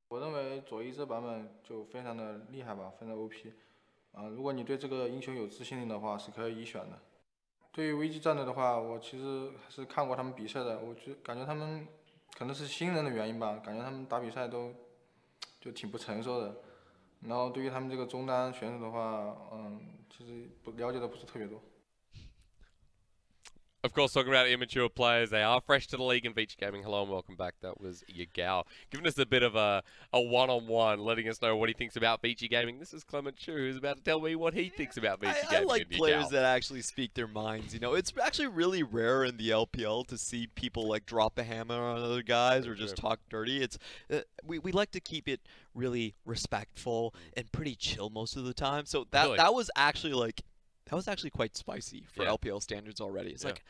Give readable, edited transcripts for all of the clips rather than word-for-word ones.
我认为左一这版本就非常的厉害吧，非常 OP。如果你对这个英雄有自信的话，是可以一选的。对于 VG 战队的话，我其实还是看过他们比赛的，感觉他们可能是新人的原因吧，感觉他们打比赛都就挺不成熟的。然后对于他们这个中单选手的话，其实了解的不是特别多。Of course, talking about immature players, they are fresh to the league in Vici Gaming. Hello and welcome back. That was Yagao, giving us a bit of a one-on-one, letting us know what he thinks about Vici Gaming. This is Clement Chu, who's about to tell me what he thinks about Vici Gaming. I like players that actually speak their minds. You know, it's actually really rare in the LPL to see people like drop the hammer on other guys or just talk dirty. It's we like to keep it really respectful and pretty chill most of the time. So that was actually like. That was actually quite spicy for LPL standards already. It's like,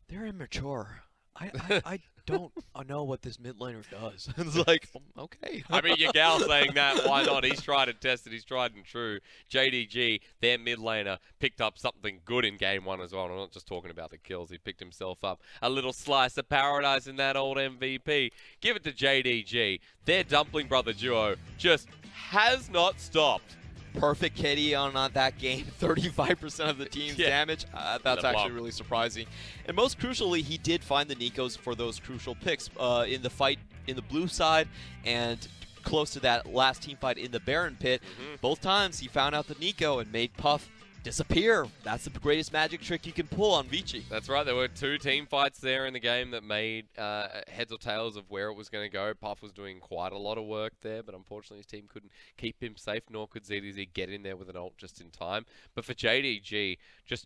they're immature. I don't know what this mid laner does. It's like, okay. I mean, Yagao saying that, why not? He's tried and tested, he's tried and true. JDG, their mid laner, picked up something good in game 1 as well. I'm not just talking about the kills, he picked himself up a little slice of paradise in that old MVP. Give it to JDG. Their Dumpling Brother duo just has not stopped. Perfect KD on that game, 35% of the team's damage. That's actually really surprising. And most crucially, he did find the Neekos for those crucial picks in the fight in the blue side and close to that last team fight in the Baron pit. Both times he found out the Neeko and made Puff disappear. That's the greatest magic trick you can pull on Vici. That's right. There were 2 team fights there in the game that made heads or tails of where it was going to go. Puff was doing quite a lot of work there, but unfortunately his team couldn't keep him safe, nor could ZDZ get in there with an ult just in time. But for JDG, just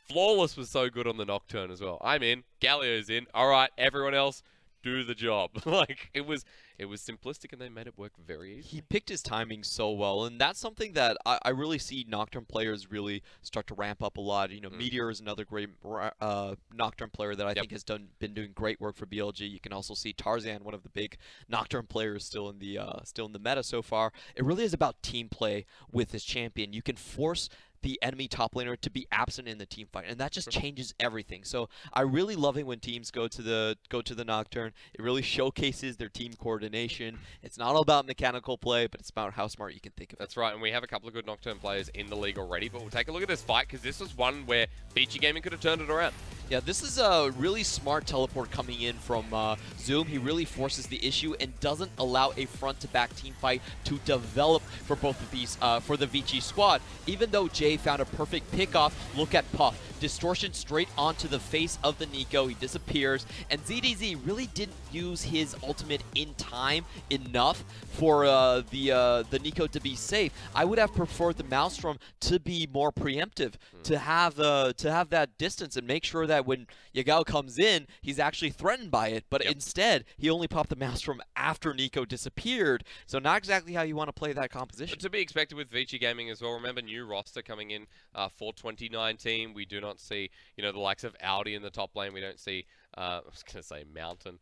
Flawless was so good on the Nocturne as well. I'm in. Galio's in. All right, everyone else, do the job. Like, it was simplistic and they made it work very easily. He picked his timing so well, and that's something that I really see Nocturne players really start to ramp up a lot. You know, Meteor is another great Nocturne player that I think has been doing great work for BLG. You can also see Tarzan, one of the big Nocturne players still in the meta so far. It really is about team play with this champion. You can force the enemy top laner to be absent in the team fight, and that just changes everything. So I really love it when teams go to the Nocturne. It really showcases their team coordination. It's not all about mechanical play, but it's about how smart you can think of it. That's right, and we have a couple of good Nocturne players in the league already, but we'll take a look at this fight because this was one where Vici Gaming could have turned it around. Yeah, this is a really smart teleport coming in from Zoom. He really forces the issue and doesn't allow a front-to-back team fight to develop for both of these, for the Vici squad. Even though Jay found a perfect pickoff, look at Puff. Distortion straight onto the face of the Neeko. He disappears, and ZDZ really didn't use his ultimate in time enough for the Neeko to be safe. I would have preferred the Maelstrom to be more preemptive, to have that distance and make sure that when Yagao comes in, he's actually threatened by it. But instead, he only popped the Maelstrom after Neeko disappeared. So not exactly how you want to play that composition. But to be expected with Vici Gaming as well. Remember, new roster coming in for 2019. We do not see, you know, the likes of Audi in the top lane. We don't see, I was going to say Mountain.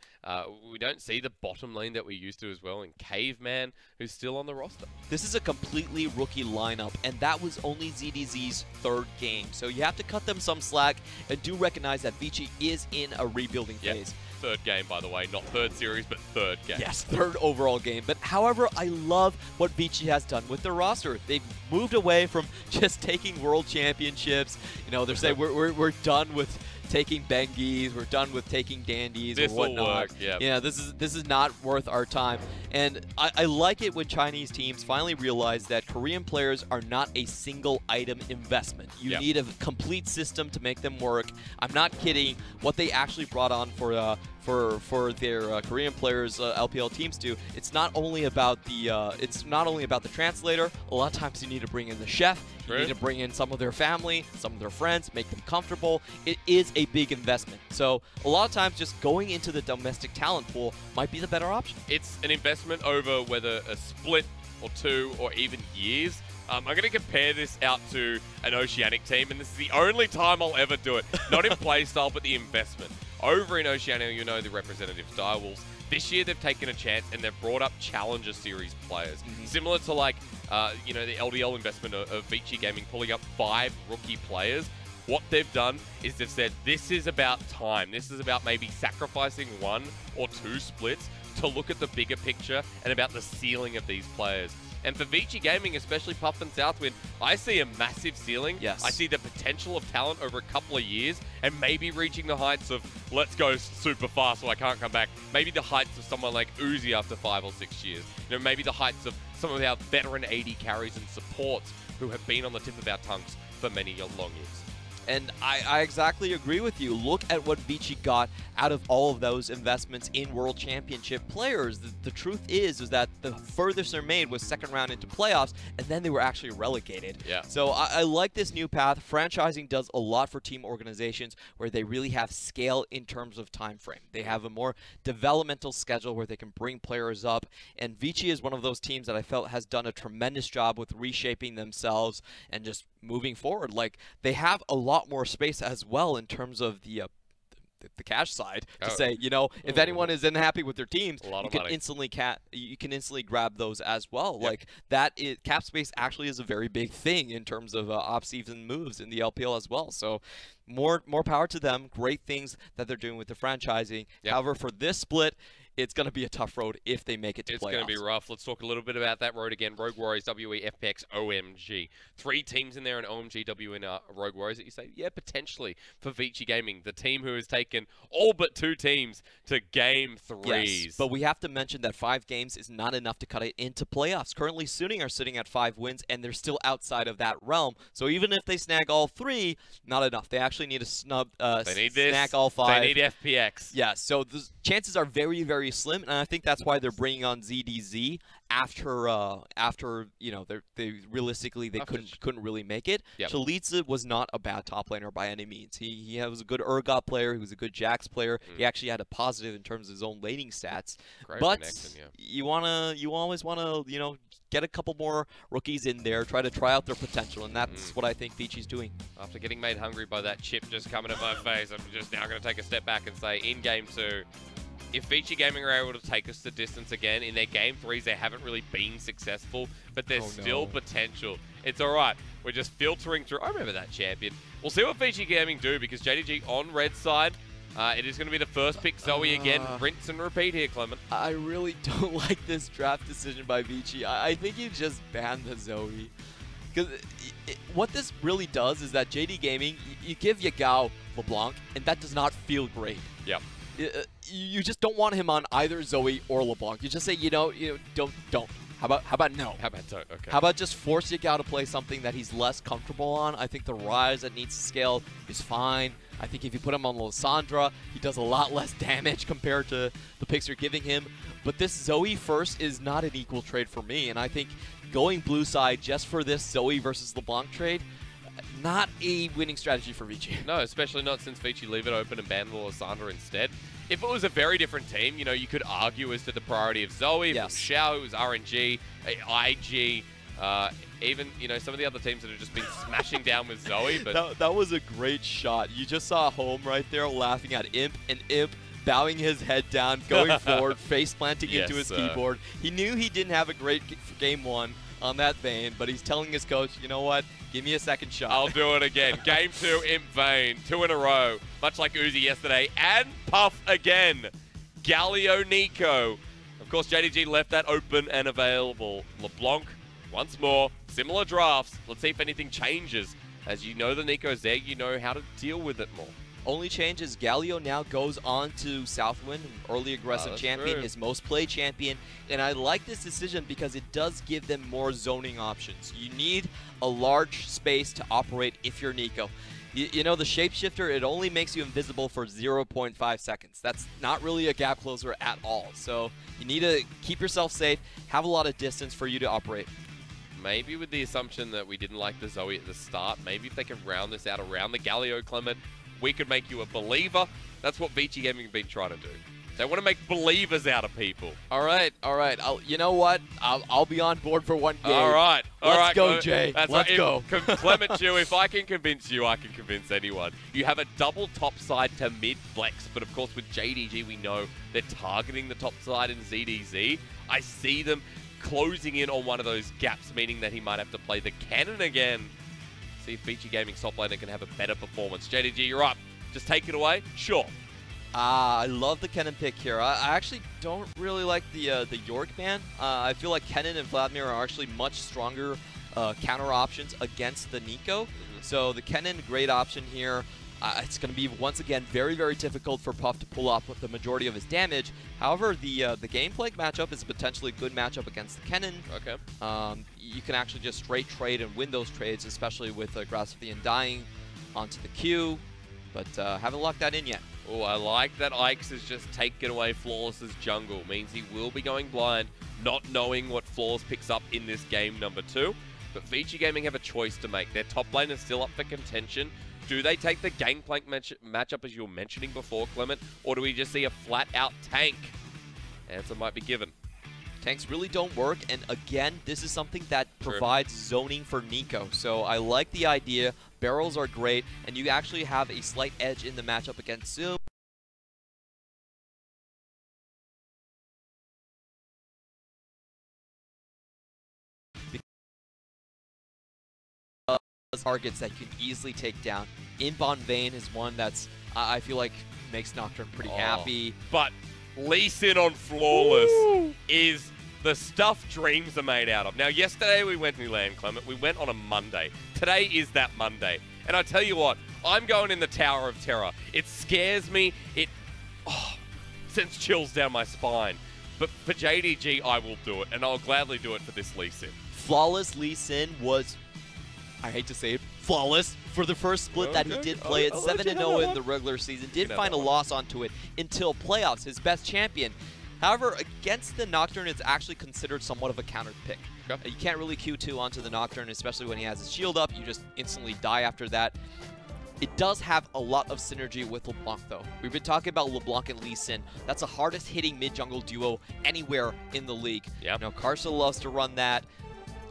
We don't see the bottom lane that we used to as well in Caveman, who's still on the roster. This is a completely rookie lineup, and that was only ZDZ's 3rd game. So you have to cut them some slack and do recognize that Vici is in a rebuilding phase. 3rd game, by the way, not 3rd series, but 3rd game. Yes, 3rd overall game. But however, I love what Vici has done with their roster. They've moved away from just taking world championships. You know, they're saying we're done with taking Bengies, we're done with taking Dandies or whatnot. Yeah, this is not worth our time. And I like it when Chinese teams finally realize that Korean players are not a single item investment. You need a complete system to make them work. I'm not kidding. What they actually brought on for their Korean players, LPL teams do. It's not only about the translator. A lot of times you need to bring in the chef. You need to bring in some of their family, some of their friends, make them comfortable. It is a big investment. So a lot of times just going into the domestic talent pool might be the better option. It's an investment over whether a split or 2 or even years. I'm going to compare this out to an Oceanic team, and this is the only time I'll ever do it. Not in playstyle, but the investment. Over in Oceania, you know the representative Direwolves. This year they've taken a chance and they've brought up Challenger Series players. Similar to like, you know, the LDL investment of Vici Gaming pulling up 5 rookie players. What they've done is they've said, this is about time. This is about maybe sacrificing 1 or 2 splits to look at the bigger picture and about the ceiling of these players. And for Vici Gaming, especially Puff and Southwind, I see a massive ceiling. Yes. I see the potential of talent over a couple of years and maybe reaching the heights of, let's go super fast so I can't come back. Maybe the heights of someone like Uzi after 5 or 6 years. You know, maybe the heights of some of our veteran AD carries and supports who have been on the tip of our tongues for many long years. And I exactly agree with you. Look at what Vici got out of all of those investments in World Championship players. The truth is that the furthest they're made was second round into playoffs, and then they were actually relegated. Yeah. So I like this new path. Franchising does a lot for team organizations where they really have scale in terms of time frame. They have a more developmental schedule where they can bring players up, and Vici is one of those teams that I felt has done a tremendous job with reshaping themselves and just moving forward. Like, they have a lot more space as well in terms of the cash side to say, you know, if anyone is unhappy with their teams, you can instantly grab those as well. Yep. Like cap space actually is a very big thing in terms of off-season moves in the LPL as well. So more power to them. Great things that they're doing with the franchising. Yep. However, for this split, it's going to be a tough road if they make it to playoffs. It's going to be rough. Let's talk a little bit about that road again. Rogue Warriors, WE, FPX, OMG. 3 teams in there, and OMG, WN, Rogue Warriors that you say, yeah, potentially for Vici Gaming, the team who has taken all but 2 teams to Game 3s. Yes, but we have to mention that 5 games is not enough to cut it into playoffs. Currently, Suning are sitting at 5 wins, and they're still outside of that realm. So even if they snag all 3, not enough. They actually need to snag all 5. They need FPX. Yeah, so the chances are very, very slim, and I think that's why they're bringing on ZDZ after you know, they realistically couldn't really make it. Yep. Chalitza was not a bad top laner by any means. He was a good Urgot player. He was a good Jax player. He actually had a positive in terms of his own laning stats. Great but connection, yeah. you always wanna you know, get a couple more rookies in there, try out their potential, and that's what I think Vici's doing. After getting made hungry by that chip just coming at my face, I'm just now going to take a step back and say, in Game 2, if Vici Gaming are able to take us the distance again, in their Game 3s, they haven't really been successful, but there's still potential. It's all right. We're just filtering through. I remember that champion. We'll see what Vici Gaming do, because JDG on red side, it is going to be the first pick Zoe again. Rinse and repeat here, Clement. I really don't like this draft decision by Vici. I think you just banned the Zoe. Because what this really does is that JD Gaming, you give Yagao LeBlanc, and that does not feel great. Yep. You just don't want him on either Zoe or LeBlanc. You just say, you know, don't. How about no? How about don't? Okay. How about just force Yagao to play something that he's less comfortable on? I think the Rise that needs to scale is fine. I think if you put him on Lysandra, he does a lot less damage compared to the picks you're giving him. But this Zoe first is not an equal trade for me, and I think going blue side just for this Zoe versus LeBlanc trade, not a winning strategy for Vici. No, especially not since Vici leave it open and ban Lysandra instead. If it was a very different team, you know, you could argue as to the priority of Zoe, if it was Xiao, it was RNG, IG, even, you know, some of the other teams that have just been smashing down with Zoe. But that was a great shot. You just saw Home right there laughing at Imp, and Imp bowing his head down, going forward, face planting into his keyboard. He knew he didn't have a great Game 1 on that Vayne, but he's telling his coach, you know what, give me a second shot. I'll do it again. Game 2, Imp Vayne, 2 in a row, much like Uzi yesterday, and Puff again. Galio, Neeko. Of course, JDG left that open and available. LeBlanc, once more, similar drafts. Let's see if anything changes. As you know the Neeko's there, you know how to deal with it more. Only change is Galio now goes on to Southwind, early aggressive champion, his most played champion. And I like this decision because it does give them more zoning options. You need a large space to operate if you're Neeko. You know, the shapeshifter, it only makes you invisible for 0.5 seconds. That's not really a gap closer at all. So you need to keep yourself safe, have a lot of distance for you to operate. Maybe with the assumption that we didn't like the Zoe at the start, maybe if they can round this out around the Galio, Clement, we could make you a believer. That's what Vici Gaming have been trying to do. They want to make believers out of people. All right. You know what? I'll be on board for one game. All right. Let's go, Jay. Let's go. Clement, if I can convince you, I can convince anyone. You have a double top side to mid flex, but of course with JDG, we know they're targeting the top side in ZDZ. I see them closing in on one of those gaps, meaning that he might have to play the Kennen again. See if Vici Gaming top laner can have a better performance. JDG, you're up. Just take it away? Sure. I love the Kennen pick here. I actually don't really like the York ban. I feel like Kennen and Vladimir are actually much stronger counter options against the Neeko. So the Kennen, great option here. It's going to be, once again, very, very difficult for Puff to pull off the majority of his damage. However, the Gangplank matchup is a potentially good matchup against the Kennen. Okay. You can actually just straight trade and win those trades, especially with Grassethian dying onto the Q. But haven't locked that in yet. Oh, I like that Ike's has just taken away Flawless's jungle. Means he will be going blind, not knowing what Flawless picks up in this game number 2. But Vici Gaming have a choice to make. Their top lane is still up for contention. Do they take the Gangplank matchup as you were mentioning before, Clement? Or do we just see a flat-out tank? Answer might be given. Tanks really don't work, and again, this is something that provides zoning for Neeko. So I like the idea. Barrels are great, and you actually have a slight edge in the matchup against Zoom. Targets that you can easily take down. Inbound Vayne is one that's, I feel like, makes Nocturne pretty happy. But Lee Sin on Flawless is the stuff dreams are made out of. Now, yesterday we went to Land, Clement. We went on a Monday. Today is that Monday. And I tell you what, I'm going in the Tower of Terror. It scares me. It sends chills down my spine. But for JDG, I will do it. And I'll gladly do it for this Lee Sin. Flawless Lee Sin was, I hate to say it, flawless for the first split that he did play at 7-0 in the regular season. Did find a loss onto it until playoffs, his best champion. However, against the Nocturne, it's actually considered somewhat of a countered pick. Okay. You can't really Q2 onto the Nocturne, especially when he has his shield up. You just instantly die after that. It does have a lot of synergy with LeBlanc, though. We've been talking about LeBlanc and Lee Sin. That's the hardest hitting mid-jungle duo anywhere in the league. Yep. You know, Karsa loves to run that.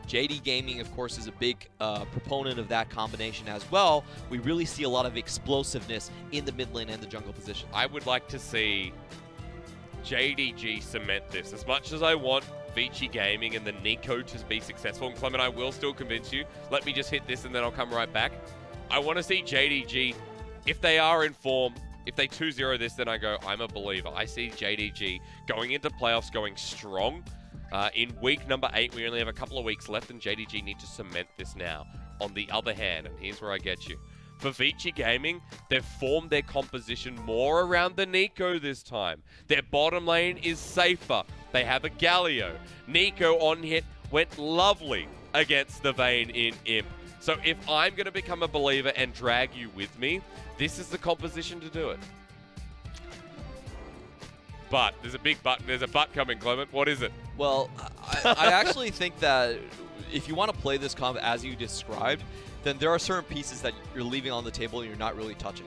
JD Gaming, of course, is a big proponent of that combination as well. We really see a lot of explosiveness in the mid lane and the jungle position. I would like to see JDG cement this. As much as I want Vici Gaming and the Neeko to be successful, and Clement, I will still convince you. Let me just hit this and then I'll come right back. I want to see JDG, if they are in form, if they 2-0 this, then I go, I'm a believer. I see JDG going into playoffs going strong. In week number 8, we only have a couple of weeks left, and JDG need to cement this now. On the other hand, and here's where I get you. For Vici Gaming, they've formed their composition more around the Neeko this time. Their bottom lane is safer. They have a Galio. Neeko on hit went lovely against the Vayne in Imp. So if I'm going to become a believer and drag you with me, this is the composition to do it. But there's a big but. There's a but coming, Clement. What is it? Well, I actually think that if you want to play this comp as you described, then there are certain pieces that you're leaving on the table and you're not really touching.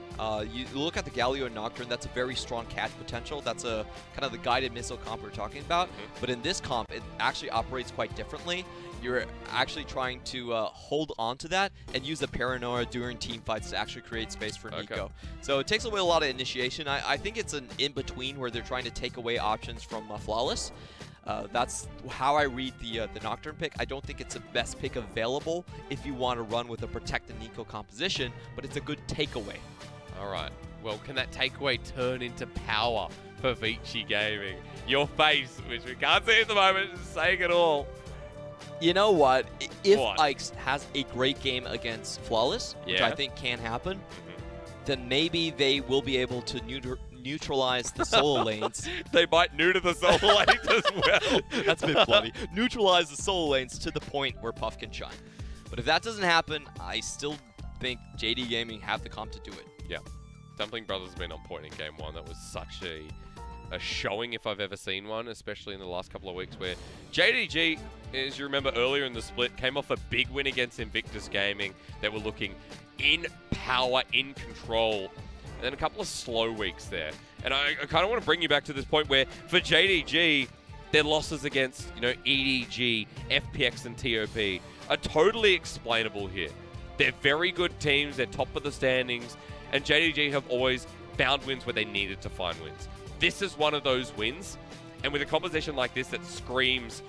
You look at the Galio and Nocturne, that's a very strong catch potential. That's a kind of the guided missile comp we're talking about. But in this comp, it actually operates quite differently. You're actually trying to hold on to that and use the paranoia during team fights to actually create space for Neeko. So it takes away a lot of initiation. I think it's an in-between where they're trying to take away options from Flawless. That's how I read the Nocturne pick. I don't think it's the best pick available if you want to run with a protect the Neeko composition, but it's a good takeaway. All right. Well, can that takeaway turn into power for Vici Gaming? Your face, which we can't see at the moment, is saying it all. You know what? If Ike's has a great game against Flawless, which I think can happen, then maybe they will be able to neutralize the solo lanes. They might neuter the solo lanes as well. That's a bit funny. Neutralize the solo lanes to the point where Puff can shine. But if that doesn't happen, I still think JD Gaming have the comp to do it. Yeah. Dumpling Brothers have been on point in game 1. That was such a showing if I've ever seen one, especially in the last couple of weeks, where JDG, as you remember earlier in the split, came off a big win against Invictus Gaming. They were looking in power, in control, and then a couple of slow weeks there. And I kind of want to bring you back to this point where for JDG, their losses against, you know, EDG, FPX, and TOP are totally explainable here. They're very good teams, they're top of the standings, and JDG have always found wins where they needed to find wins. This is one of those wins, and with a composition like this that screams,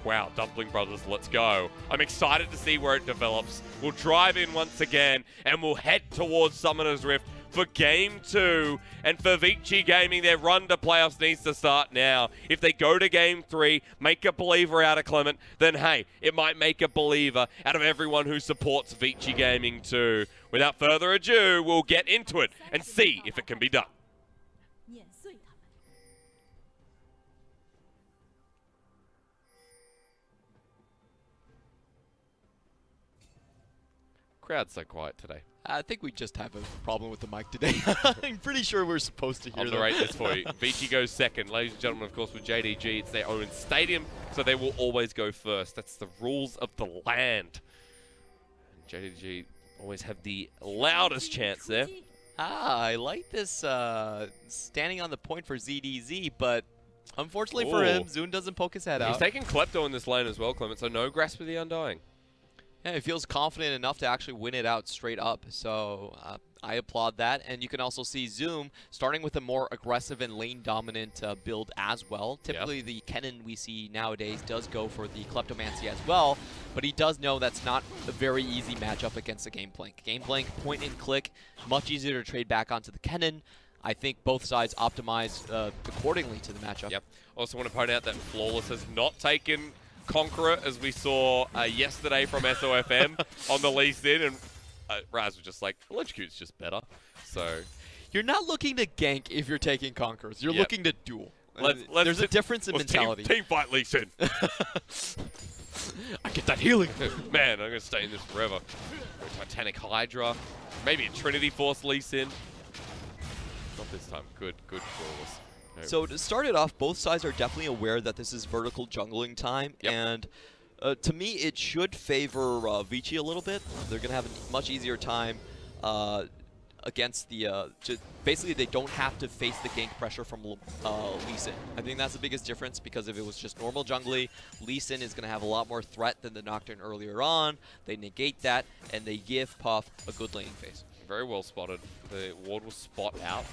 wow, Dumpling Brothers, let's go. I'm excited to see where it develops. We'll drive in once again, and we'll head towards Summoner's Rift for Game 2. And for Vici Gaming, their run to playoffs needs to start now. If they go to Game 3, make a believer out of Clement, then hey, it might make a believer out of everyone who supports Vici Gaming too. Without further ado, we'll get into it and see if it can be done. Crowd's so quiet today. I think we just have a problem with the mic today. I'm pretty sure we're supposed to hear I'll narrate this for you. Vici goes second. Ladies and gentlemen, of course, with JDG, it's their own stadium, so they will always go first. That's the rules of the land. And JDG always have the loudest chance there. I like this standing on the point for ZDZ, but unfortunately for him, Zune doesn't poke his head out. He's taking Klepto in this lane as well, Clement, so no Grasp of the Undying. Yeah, he feels confident enough to actually win it out straight up, so I applaud that. And you can also see Zoom starting with a more aggressive and lane-dominant build as well. Typically, the Kennen we see nowadays does go for the Kleptomancy as well, but he does know that's not a very easy matchup against the Gangplank. Gangplank, point and click, much easier to trade back onto the Kennen. I think both sides optimize accordingly to the matchup. Yep. Also want to point out that Flawless has not taken Conqueror, as we saw yesterday from SOFM on the Lee Sin, and Raz was just like, Electrocute's just better. So you're not looking to gank if you're taking Conquerors. You're looking to duel. There's a difference in mentality. Team fight Lee Sin. I get that healing. Man, I'm going to stay in this forever. Titanic Hydra. Maybe a Trinity Force Lee Sin. Not this time. Good Flawless. So to start it off, both sides are definitely aware that this is vertical jungling time, and to me it should favor Vici a little bit. They're going to have a much easier time against the... basically, they don't have to face the gank pressure from Lee Sin. I think that's the biggest difference, because if it was just normal jungly, Lee Sin is going to have a lot more threat than the Nocturne earlier on. They negate that, and they give Puff a good laning phase. Very well spotted. The ward will spot out.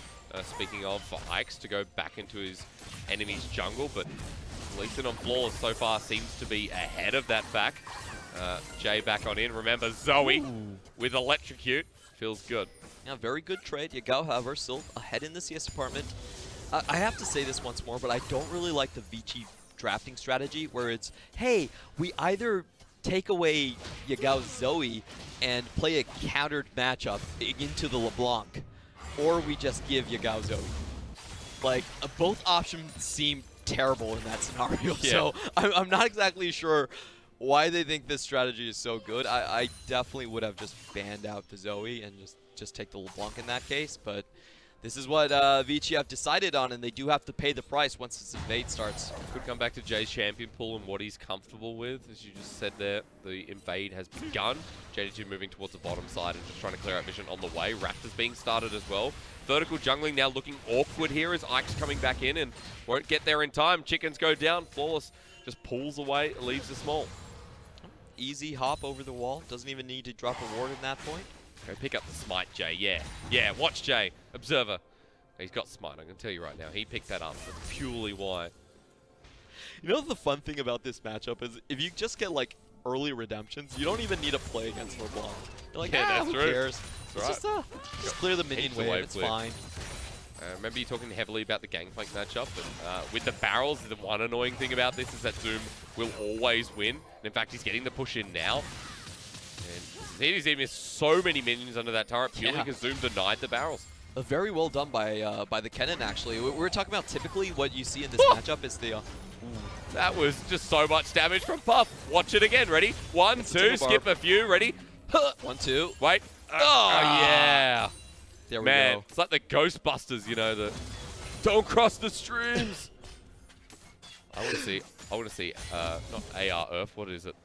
Speaking of, for Ike's to go back into his enemy's jungle, but Lee Sin on Flawless so far seems to be ahead of that fact. Jay back on in. Remember, Zoe with Electrocute. Feels good. Yeah, very good trade. Yagao, however, still ahead in the CS department. I have to say this once more, but I don't really like the Vici drafting strategy, where it's, hey, we either take away Yagao's Zoe and play a countered matchup into the LeBlanc, or we just give Yagao Zoe. Like, both options seem terrible in that scenario, so I'm not exactly sure why they think this strategy is so good. I definitely would have just banned out the Zoe and just take the LeBlanc in that case, but this is what Vici have decided on, and they do have to pay the price once this invade starts. Could come back to Jay's champion pool and what he's comfortable with. As you just said there, the invade has begun. JDG moving towards the bottom side and just trying to clear out vision on the way. Raptors being started as well. Vertical jungling now looking awkward here as Ike's coming back in and won't get there in time. Chickens go down. Flawless just pulls away, leaves the small. Easy hop over the wall. Doesn't even need to drop a ward at that point. Go pick up the smite, Jay. Yeah, watch Jay. Observer. He's got smite, I'm going to tell you right now. He picked that up. That's purely why. You know the fun thing about this matchup is if you just get, like, early redemptions, you don't even need to play against LeBlanc. You're like, that's who true. cares? That's Just clear the minion wave, it's fine. Remember you talking heavily about the Gangplank matchup, and with the barrels, the one annoying thing about this is that Zoom will always win. And in fact, he's getting the push in now. And ZDZ missed so many minions under that turret purely because Zoom denied the barrels. Very well done by the Kennen, actually. We were talking about typically what you see in this matchup is the... That was just so much damage from Puff. Watch it again. Ready? 1, 2, skip a few. Ready? 1, 2. Wait. Oh, yeah. There we Man, go. it's like the Ghostbusters, you know, the don't cross the streams. I want to see, not AR Earth, what is it?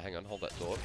Hang on, hold that thought.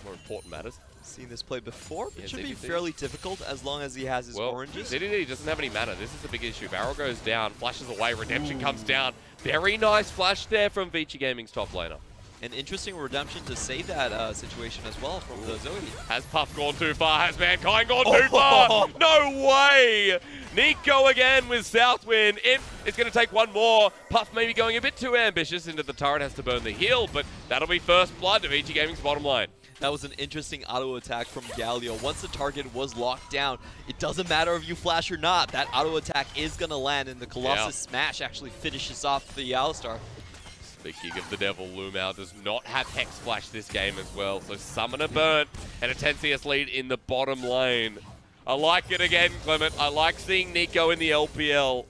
More important matters. Seen this play before, but Yeah, should be ZDZ. fairly difficult as long as he has his oranges. ZDZ doesn't have any mana. This is the big issue. Barrel goes down, flashes away, redemption comes down. Very nice flash there from Vici Gaming's top laner. An interesting redemption to save that situation as well from the Zoe. Has Puff gone too far? Has Mankind gone too far? No way! Neeko again with Southwind. It's going to take one more. Puff maybe going a bit too ambitious into the turret, has to burn the heal, but that'll be first blood to Vici Gaming's bottom lane. That was an interesting auto attack from Galio. Once the target was locked down, it doesn't matter if you flash or not. That auto attack is going to land, and the Colossus Smash actually finishes off the Alistar. Speaking of the devil, LvMao does not have Hex Flash this game as well, so Summoner burnt and a 10 CS lead in the bottom lane. I like it again, Clement. I like seeing Neeko in the LPL.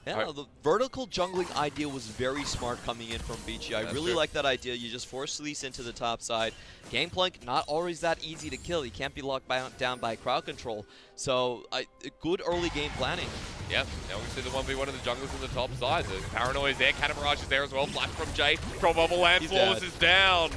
Yeah, the vertical jungling idea was very smart coming in from Vici. I really like that idea. You just force Fleece into the top side. Gangplank, not always that easy to kill. He can't be locked down by crowd control. So, good early game planning. Yep, now we see the 1v1 of the junglers on the top side. The Paranoia is there, Catamirage is there as well. Flash from Jay, Troll Bubble land, Flawless is down.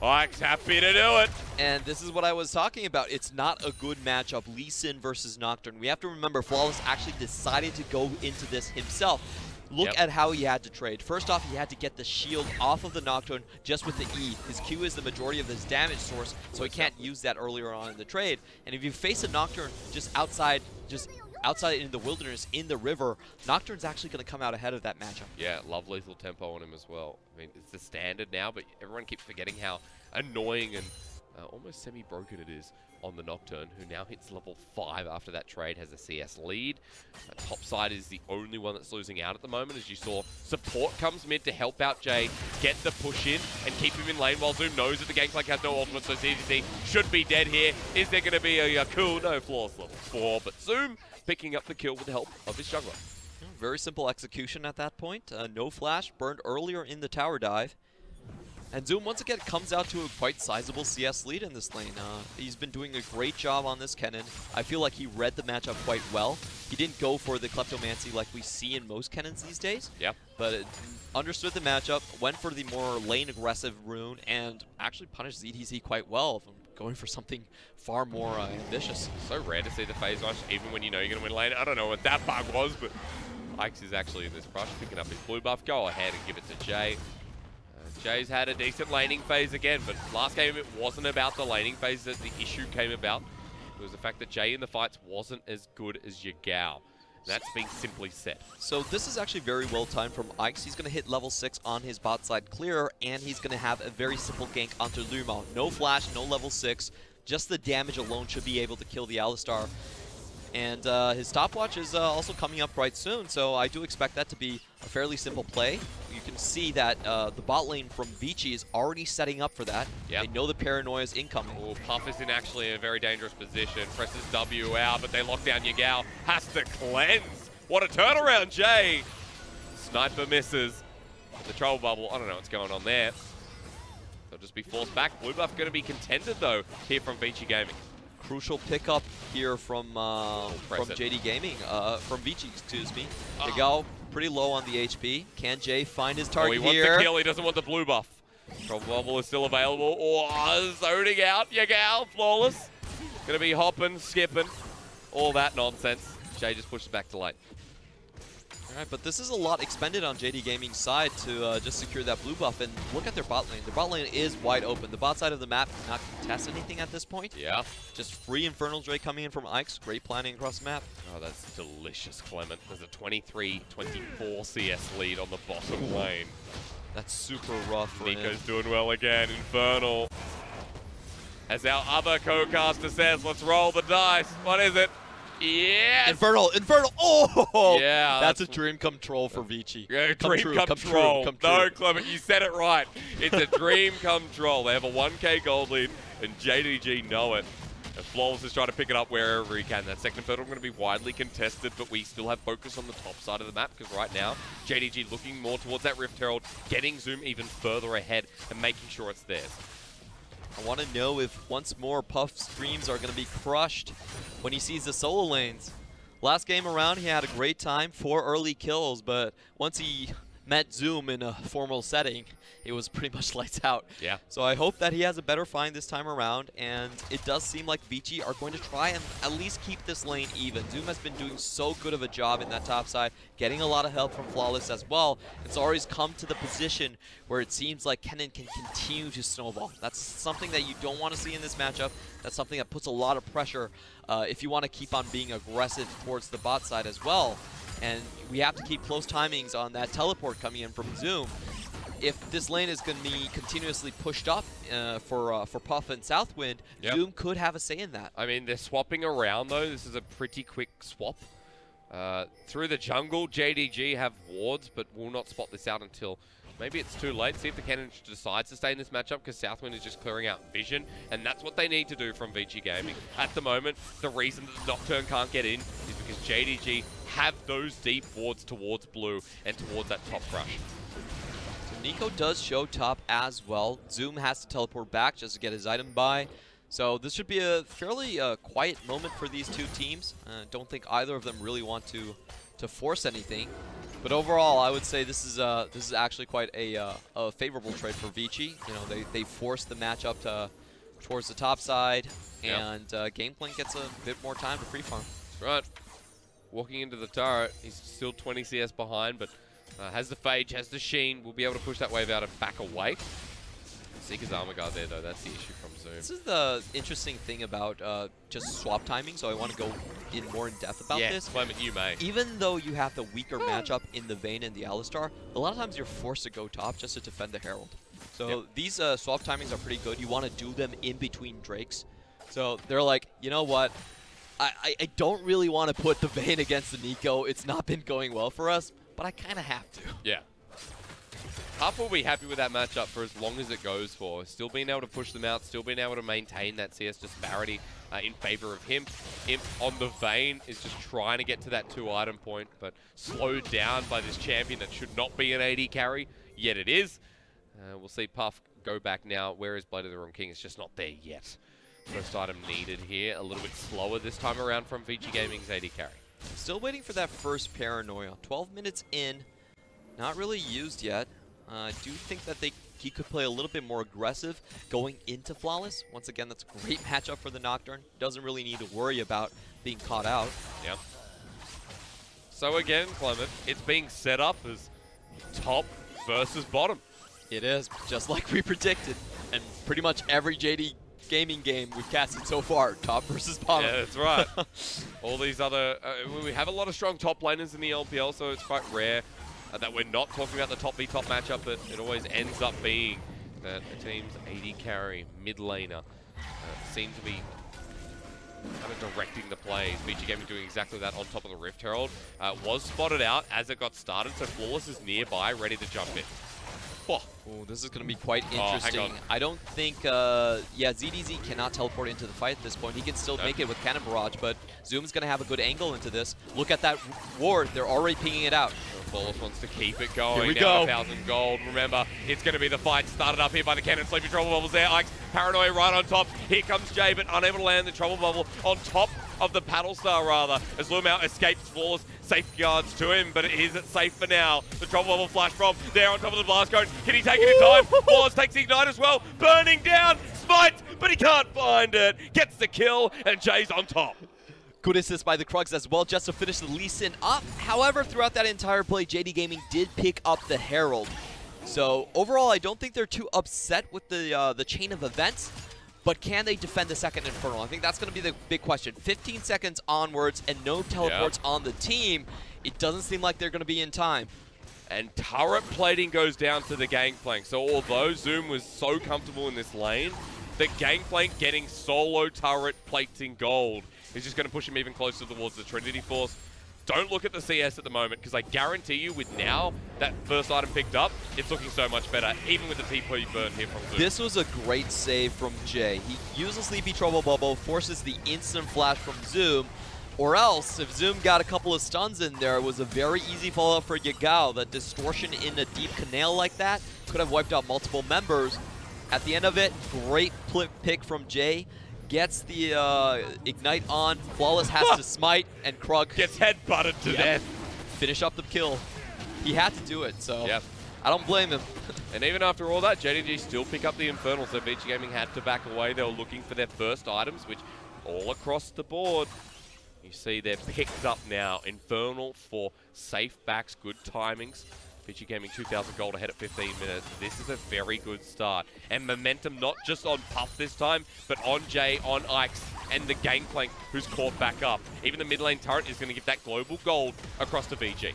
Ike's happy to do it. And this is what I was talking about. It's not a good matchup, Lee Sin versus Nocturne. We have to remember, Flawless actually decided to go into this himself. Look at how he had to trade. First off, he had to get the shield off of the Nocturne just with the E. His Q is the majority of his damage source, so he can't use that earlier on in the trade. And if you face a Nocturne just outside in the wilderness, in the river, Nocturne's actually going to come out ahead of that matchup. Yeah, love lethal tempo on him as well. I mean, it's the standard now, but everyone keeps forgetting how annoying and almost semi-broken it is on the Nocturne, who now hits level 5 after that trade, has a CS lead. Top side is the only one that's losing out at the moment. As you saw, support comes mid to help out Jay, get the push in, and keep him in lane while Zoom knows that the Gangplank has no ultimate, so JDG should be dead here. Is there going to be a cool? No, Flawless level 4, but Zoom picking up the kill with the help of his jungler. Very simple execution at that point. No flash, burned earlier in the tower dive. And Zoom, once again, comes out to a quite sizable CS lead in this lane. He's been doing a great job on this Kennen. I feel like he read the matchup quite well. He didn't go for the Kleptomancy like we see in most Kennens these days. Yeah. But understood the matchup, went for the more lane-aggressive rune, and actually punished ZDZ quite well from going for something far more ambitious. So rare to see the phase rush, even when you know you're going to win lane. I don't know what that bug was, but Ike's is actually in this rush, picking up his blue buff. Go ahead and give it to Jay. Jay's had a decent laning phase again, but last game it wasn't about the laning phase that the issue came about. It was the fact that Jay in the fights wasn't as good as Yagao. That's being simply said. So this is actually very well timed from Ike's. He's going to hit level 6 on his bot side clear, and he's going to have a very simple gank onto LvMao. No flash, no level 6. Just the damage alone should be able to kill the Alistar. And his stopwatch is also coming up quite soon, so I do expect that to be a fairly simple play. You can see that the bot lane from Vici is already setting up for that. They know the paranoia is incoming. Oh, Puff is in actually a very dangerous position. Presses W out, but they lock down Yagao. Has to cleanse. What a turnaround, Jay. Sniper misses. The troll bubble, I don't know what's going on there. They'll just be forced back. Blue buff going to be contended, though, here from Vici Gaming. Crucial pickup here from JD Gaming, from Vici, excuse me. Yagao pretty low on the HP. Can Jay find his target here? He wants the kill, he doesn't want the blue buff. Troll bubble is still available. Oh, zoning out, Yagao, Flawless. Gonna be hopping, skipping, all that nonsense. Jay just pushes back to lane. Alright, but this is a lot expended on JD Gaming's side to just secure that blue buff, and look at their bot lane. Their bot lane is wide open. The bot side of the map cannot contest anything at this point. Yeah. Just free Infernal Drake coming in from Ike's. Great planning across the map. Oh, that's delicious, Clement. There's a 23-24 CS lead on the bottom lane. That's super rough for him. Neeko's doing well again. Infernal. As our other co-caster says, let's roll the dice. What is it? Yes! Infernal! Oh! Yeah, that's a dream come true for Vici. Yeah, dream come true. No, Clement, you said it right. It's a dream come true. They have a 1k gold lead, and JDG know it. And Flawless is trying to pick it up wherever he can. That second Infernal going to be widely contested, but we still have focus on the top side of the map, because right now, JDG looking more towards that Rift Herald, getting Zoom even further ahead, and making sure it's theirs. I want to know if once more Puff's dreams are going to be crushed when he sees the solo lanes. Last game around, he had a great time, 4 early kills, but once he met Zoom in a formal setting, it was pretty much lights out. Yeah. So I hope that he has a better find this time around, and it does seem like Vici are going to try and at least keep this lane even. Zoom has been doing so good of a job in that top side, getting a lot of help from Flawless as well. It's always come to the position where it seems like Kennen can continue to snowball. That's something that you don't want to see in this matchup. That's something that puts a lot of pressure if you want to keep on being aggressive towards the bot side as well. And we have to keep close timings on that teleport coming in from Zoom. if this lane is going to be continuously pushed up for Puff and Southwind, Zoom could have a say in that. I mean, they're swapping around, though. This is a pretty quick swap. Through the jungle, JDG have wards, but will not spot this out until maybe it's too late. See if the Kennen decides to stay in this matchup, because Southwind is just clearing out vision, and that's what they need to do from Vici Gaming. At the moment, the reason that the Nocturne can't get in is because JDG have those deep wards towards blue and towards that top rush. So Neeko does show top as well. Zoom has to teleport back just to get his item by. So this should be a fairly quiet moment for these two teams. Don't think either of them really want to force anything. But overall, I would say this is actually quite a favorable trade for Vici. You know, they force the matchup towards the top side, and Gangplank gets a bit more time to free farm. That's right. Walking into the turret, he's still 20 CS behind, but has the Phage, has the Sheen, will be able to push that wave out and back away. Seeker's armor guard there, though. That's the issue from Zoom. This is the interesting thing about just swap timing, so I want to go in more in depth about this. Clement, you may. Even though you have the weaker matchup in the Vayne and the Alistar, a lot of times you're forced to go top just to defend the Herald. So these swap timings are pretty good. You want to do them in between Drakes. So they're like, you know what? I don't really want to put the Vayne against the Neeko. It's not been going well for us, but I kind of have to. Yeah. Puff will be happy with that matchup for as long as it goes for. Still being able to push them out, still being able to maintain that CS disparity in favor of him. Imp on the Vayne is just trying to get to that 2-item point, but slowed down by this champion that should not be an AD carry, yet it is. We'll see Puff go back now. Where is Blade of the Wrong King? It's just not there yet. First item needed here. A little bit slower this time around from Vici Gaming's AD carry. Still waiting for that first Paranoia. 12 minutes in, not really used yet. I do think that he could play a little bit more aggressive going into Flawless. Once again, that's a great matchup for the Nocturne. Doesn't really need to worry about being caught out. Yep. So again, Clement, it's being set up as top versus bottom. It is, just like we predicted. And pretty much every JD Gaming game we've casted so far, top versus bottom. Yeah, that's right. All these other... we have a lot of strong top laners in the LPL, so it's quite rare that we're not talking about the top v top matchup, but it always ends up being that a team's AD carry, mid laner, seem to be kind of directing the plays. Vici Gaming doing exactly that on top of the Rift Herald. Was spotted out as it got started, so Flawless is nearby, ready to jump in. Ooh, this is going to be quite interesting. I don't think, ZDZ cannot teleport into the fight at this point. He can still make it with Cannon Barrage, but Zoom's going to have a good angle into this. Look at that ward. They're already pinging it out. Flawless wants to keep it going. Here we go. 1,000 gold. Remember, it's going to be the fight started up here by the Kennen. Sleepy Trouble Bubbles there. Ike's Paranoia right on top. Here comes Jay, but unable to land the Trouble Bubble on top of the Paddle Star, rather, as LvMao escapes Flawless. Safeguards to him, but is it safe for now? The Trouble Bubble flash from there on top of the blast cone. Can he take it in time? Flawless takes the Ignite as well. Burning down. Smite, but he can't find it. Gets the kill, and Jay's on top. Good assist by the Krugs as well, just to finish the Lee Sin up. However, throughout that entire play, JD Gaming did pick up the Herald. So overall, I don't think they're too upset with the chain of events. But can they defend the second Infernal? I think that's going to be the big question. 15 seconds onwards and no teleports on the team. It doesn't seem like they're going to be in time. And turret plating goes down to the Gangplank. So although Zoom was so comfortable in this lane, the Gangplank getting solo turret plating gold is just going to push him even closer towards the Trinity Force. Don't look at the CS at the moment, because I guarantee you with now that first item picked up, it's looking so much better, even with the TP burn here from Zoom. This was a great save from Jay. He uses Sleepy Trouble Bubble, forces the instant flash from Zoom, or else, if Zoom got a couple of stuns in there, it was a very easy follow-up for Yagao. That distortion in a deep canal like that could have wiped out multiple members. At the end of it, great pick from Jay. Gets the Ignite on. Flawless has to smite, and Krug gets head-butted to death. Finish up the kill. He had to do it, so I don't blame him. And even after all that, JDG still pick up the Infernal, so Vici Gaming had to back away. They were looking for their first items, which all across the board, you see they're picked up now. Infernal for safe backs, good timings. Vici Gaming 2,000 gold ahead at 15 minutes. This is a very good start. And momentum not just on Puff this time, but on Jay, on Ike's, and the Gangplank who's caught back up. Even the mid lane turret is going to give that global gold across to VG.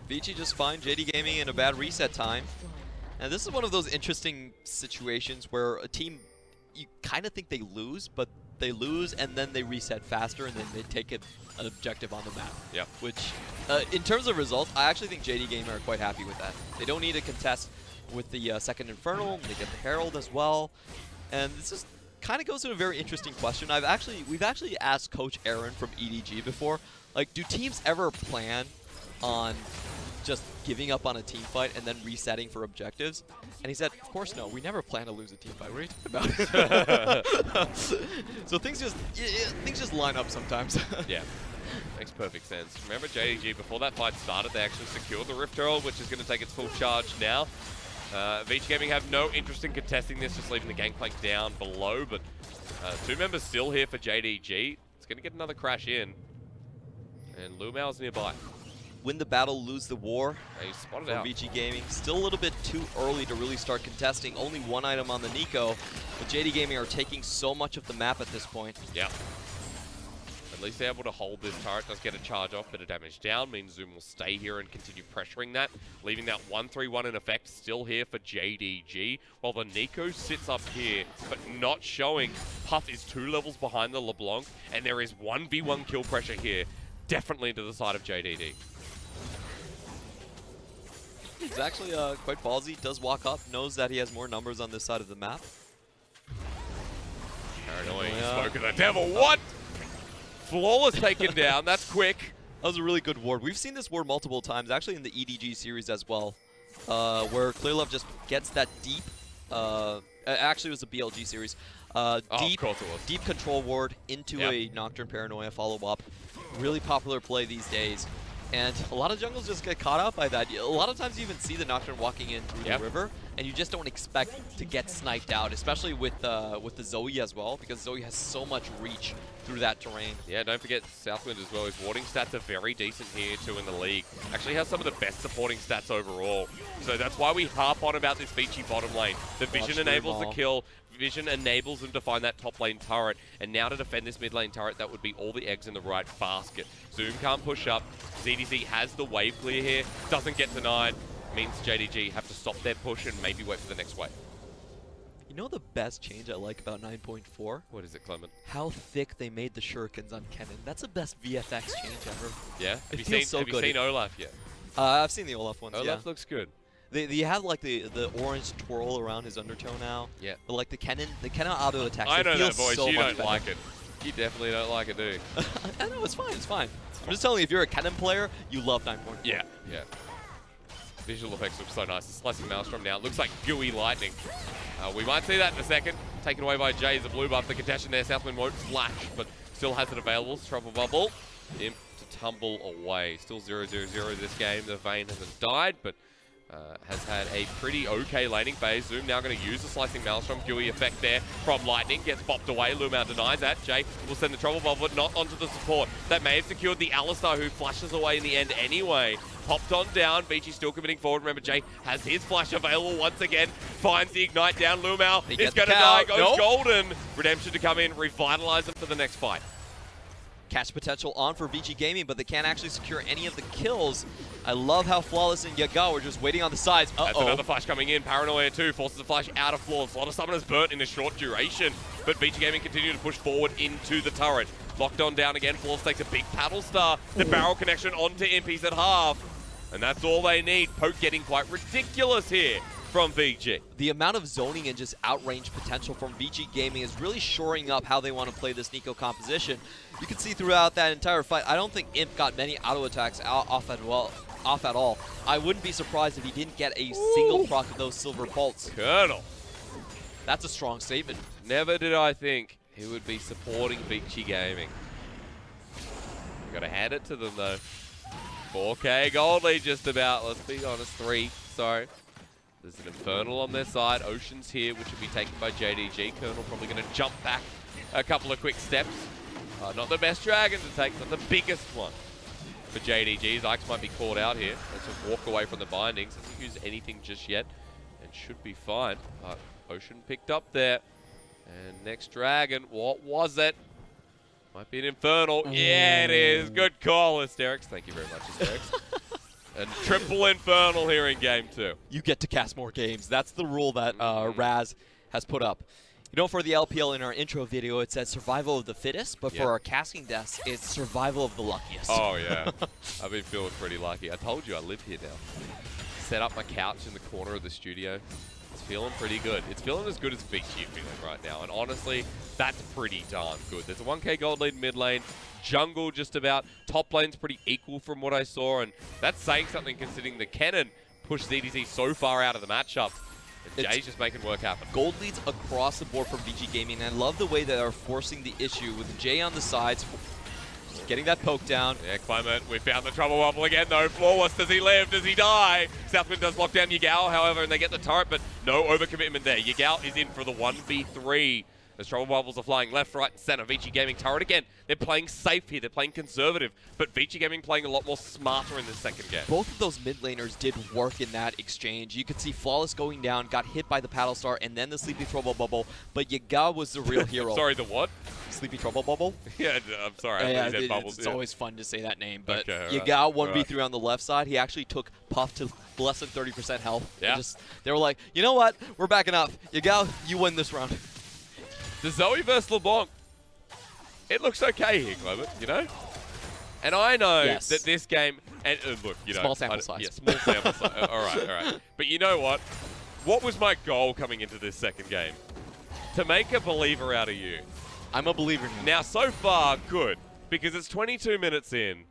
Vici just find JD Gaming in a bad reset time. And this is one of those interesting situations where a team, you kind of think they lose, but they lose and then they reset faster and then they take an objective on the map. Yep. Which, in terms of results, I actually think JD Gaming are quite happy with that. They don't need to contest with the second Infernal. They get the Herald as well. And this is kind of goes to a very interesting question. We've actually asked Coach Aaron from EDG before, like, do teams ever plan on just giving up on a team fight and then resetting for objectives? And he said, of course no, we never plan to lose a team fight. What are you talking about? So things just line up sometimes. Yeah, makes perfect sense. Remember JDG, before that fight started, they actually secured the Rift Herald, which is going to take its full charge now. Vici Gaming have no interest in contesting this, just leaving the Gangplank down below, but 2 members still here for JDG. It's going to get another crash in, and LvMao's nearby. Win the battle, lose the war. He's spotted for out. Vici Gaming. Still a little bit too early to really start contesting. Only 1 item on the Neeko, but JD Gaming are taking so much of the map at this point. Yeah. At least they're able to hold this turret. Does get a charge off, bit of damage down. Means Zoom will stay here and continue pressuring that, leaving that 1-3-1 in effect still here for JDG, while the Neeko sits up here, but not showing. Puff is 2 levels behind the LeBlanc, and there is 1v1 kill pressure here, definitely to the side of JDD. He's actually quite ballsy, does walk up, knows that he has more numbers on this side of the map. Paranoid, smoke of the devil, what? Flawless taken down, that's quick. That was a really good ward. We've seen this ward multiple times, actually in the EDG series as well, where Clearlove just gets that deep, actually it was a BLG series, deep control ward into a Nocturne Paranoia follow-up. Really popular play these days. And a lot of jungles just get caught out by that. A lot of times you even see the Nocturne walking in through the river, and you just don't expect to get sniped out, especially with the Zoe as well, because Zoe has so much reach through that terrain. Yeah, don't forget Southwind as well. His warding stats are very decent here too in the league. Actually has some of the best supporting stats overall. So that's why we harp on about this Vici bottom lane. The vision enables the kill. Vision enables them to find that top lane turret, and now to defend this mid lane turret, that would be all the eggs in the right basket. Zoom can't push up. ZDZ has the wave clear here, doesn't get denied, means JDG have to stop their push and maybe wait for the next wave. You know the best change I like about 9.4? What is it, Clement? How thick they made the shurikens on Kennen. That's the best VFX change ever. Yeah? Have you seen Olaf yet? I've seen the Olaf ones, Olaf looks good. They have like the orange twirl around his undertow now. Yeah. But like the Kennen auto attacks. I know that voice. So you much don't better. like it. You definitely don't like it, do you? I know, it's fine. It's fine. I'm just telling you, if you're a Kennen player, you love 9.4. Yeah. Yeah. Visual effects look so nice. The slicing maelstrom now. It looks like gooey lightning. We might see that in a second. Taken away by Jay, the blue buff. The contention there. Southwind won't flash, but still has it available. Trouble bubble. Imp to tumble away. Still 0-0-0 this game. The Vayne hasn't died, but has had a pretty okay laning phase. Zoom now going to use the slicing maelstrom. Gooey effect there from lightning. Gets popped away. LvMao denies that. Jay will send the trouble bubble, but not onto the support. That may have secured the Alistar, who flashes away in the end anyway. Popped on down. Vici still committing forward. Remember, Jay has his flash available once again. Finds the ignite down. LvMao is going to die. Goes golden. Redemption to come in. Revitalize him for the next fight. Catch potential on for Vici Gaming, but they can't actually secure any of the kills. I love how Flawless and Yagao are just waiting on the sides. That's another flash coming in. Paranoia too forces the flash out of Flawless. A lot of summoners burnt in a short duration, but Vici Gaming continue to push forward into the turret. Locked on down again. Flawless takes a big paddle star. The barrel connection onto Impies at half, and that's all they need. Poke getting quite ridiculous here from Vici. The amount of zoning and just outrange potential from Vici Gaming is really shoring up how they want to play this Neeko composition. You can see throughout that entire fight, I don't think Imp got many auto attacks off at all. I wouldn't be surprised if he didn't get a single proc of those silver bolts. Colonel. That's a strong statement. Never did I think he would be supporting Vici Gaming. Gotta hand it to them though. 4K gold lead just about, let's be honest, 3, sorry. There's an Infernal on their side. Ocean's here, which will be taken by JDG. Colonel probably going to jump back a couple of quick steps. Not the best dragon to take, but the biggest one for JDG. Zyx might be caught out here. Let's just walk away from the bindings. Doesn't use anything just yet and should be fine. But Ocean picked up there. And next dragon, what was it? Might be an Infernal. Yeah, it is. Good call, Asterix. Thank you very much, Asterix. And triple Infernal here in game 2. You get to cast more games. That's the rule that Raz has put up. You know, for the LPL in our intro video, it says survival of the fittest, but for our casting desk, it's survival of the luckiest. Oh, yeah. I've been feeling pretty lucky. I told you I live here now. Set up my couch in the corner of the studio. It's feeling pretty good. It's feeling as good as Vici feeling right now. And honestly, that's pretty darn good. There's a 1k gold lead mid lane. Jungle just about. Top lane's pretty equal from what I saw. And that's saying something considering the Kennen pushed ZDZ so far out of the matchup. And Jay's just making work happen. Gold leads across the board from Vici Gaming. And I love the way that they're forcing the issue with Jay on the sides. Getting that poke down. Yeah, Clement, we found the trouble wobble again though. Flawless, does he live? Does he die? Southwind does lock down Yagao, however, and they get the turret, but no overcommitment there. Yagao is in for the 1v3. As trouble wobbles are flying left, right, and center. Vici Gaming turret again. They're playing safe here. They're playing conservative, but Vici Gaming playing a lot more smarter in this second game. Both of those mid laners did work in that exchange. You could see Flawless going down, got hit by the Paddle Star, and then the Sleepy Trouble Bubble, but Yagao was the real hero. Sorry, the what? Sleepy Trouble Bubble? Yeah, I'm sorry. I said bubbles. It's always fun to say that name, but okay, Yagao 1v3 on the left side. He actually took Puff to less than 30% health. Yeah. They were like, you know what? We're backing up. Yagao, you win this round. The Zoe versus LeBlanc. It looks okay here, Clement, you know? And I know that this game, and look, you know. Small sample size. Yeah, small sample size. All right. But you know what? What was my goal coming into this second game? To make a believer out of you. I'm a believer now. Now, so far, good. Because it's 22 minutes in,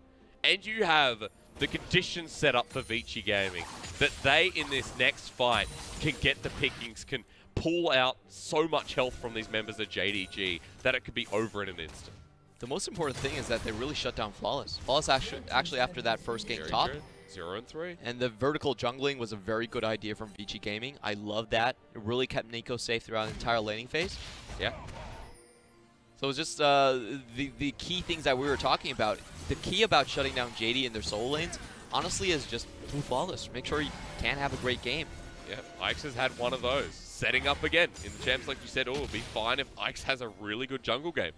and you have the conditions set up for Vici Gaming that they, in this next fight, can get the pickings, can pull out so much health from these members of JDG that it could be over in an instant. The most important thing is that they really shut down Flawless. Flawless actually after that first game top. 0-3. And the vertical jungling was a very good idea from Vici Gaming. I love that. It really kept Neeko safe throughout the entire laning phase. Yeah. So it's just the key things that we were talking about. The key about shutting down JD in their solo lanes, honestly, is just do Flawless. Make sure you can have a great game. Yeah, Ike's has had one of those. Setting up again in the champs, like you said. Oh, it'll be fine if Ike's has a really good jungle game.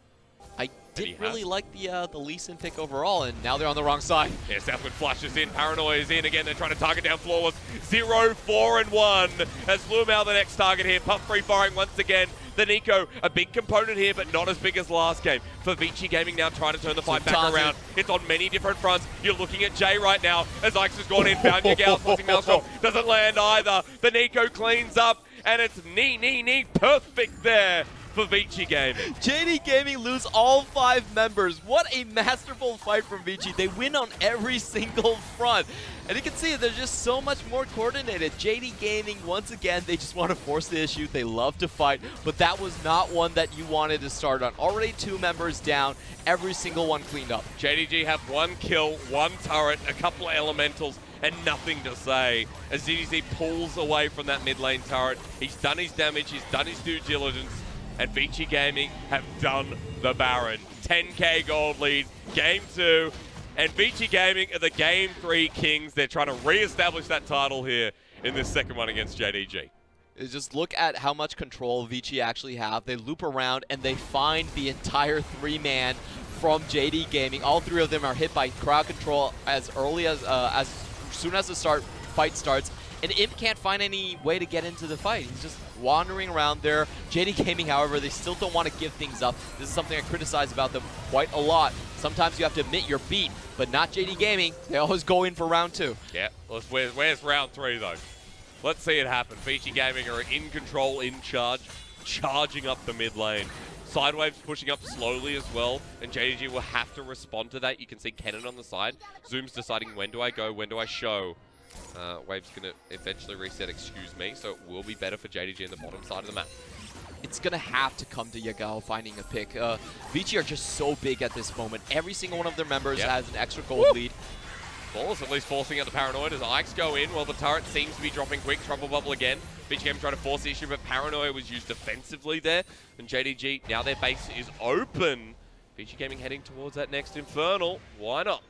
I didn't really like the Lee Sin pick overall, and now they're on the wrong side. Yeah, Southwind flushes in, Paranoia is in again. They're trying to target down Flawless. 0-4-1 as LvMao the next target here. Puff free firing once again. The Neeko, a big component here, but not as big as last game. For Vici Gaming now trying to turn the fight back around. It's on many different fronts. You're looking at Jay right now as Ike's has gone in, found Yagao, tossing Maelstrom. Doesn't land either. The Neeko cleans up, and it's knee, perfect there for Vici Gaming. JD Gaming lose all 5 members. What a masterful fight from Vici. They win on every single front. And you can see they're just so much more coordinated. JD Gaming, once again, they just want to force the issue. They love to fight, but that was not one that you wanted to start on. Already 2 members down, every single one cleaned up. JDG have 1 kill, 1 turret, a couple of elementals, and nothing to say. As ZDZ pulls away from that mid lane turret, he's done his damage, he's done his due diligence, and Vici Gaming have done the Baron. 10k gold lead, game 2, and Vici Gaming are the game 3 kings. They're trying to re-establish that title here in this second one against JDG. Just look at how much control Vici actually have. They loop around and they find the entire 3-man from JD Gaming. All 3 of them are hit by crowd control as early as soon as the fight starts. And Imp can't find any way to get into the fight. He's just wandering around there. JD Gaming, however, they still don't want to give things up. This is something I criticize about them quite a lot. Sometimes you have to admit you're beat, but not JD Gaming. They always go in for round 2. Yeah, where's round 3 though? Let's see it happen. Vici Gaming are in control, in charge, charging up the mid lane. Sidewaves pushing up slowly as well, and JDG will have to respond to that. You can see Kennen on the side. Zoom's deciding when do I go, when do I show. Wave's going to eventually reset, excuse me, so it will be better for JDG in the bottom side of the map. It's going to have to come to Yagao finding a pick. Vici are just so big at this moment. Every single one of their members has an extra gold lead. Flawless at least forcing out the Paranoid as Ikes go in. Well, the turret seems to be dropping quick. Trouble bubble again. Vici Gaming trying to force the issue, but Paranoia was used defensively there. And JDG, now their base is open. Vici Gaming heading towards that next Infernal. Why not?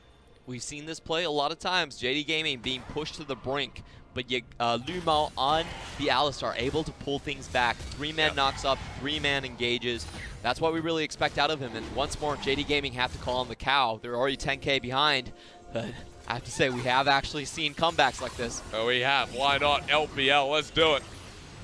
We've seen this play a lot of times. JD Gaming being pushed to the brink, but LvMao on the Alistar able to pull things back. 3-man knocks up, 3-man engages. That's what we really expect out of him. And once more, JD Gaming have to call on the cow. They're already 10k behind, but I have to say, we have actually seen comebacks like this. Oh, we have. Why not? LPL, let's do it.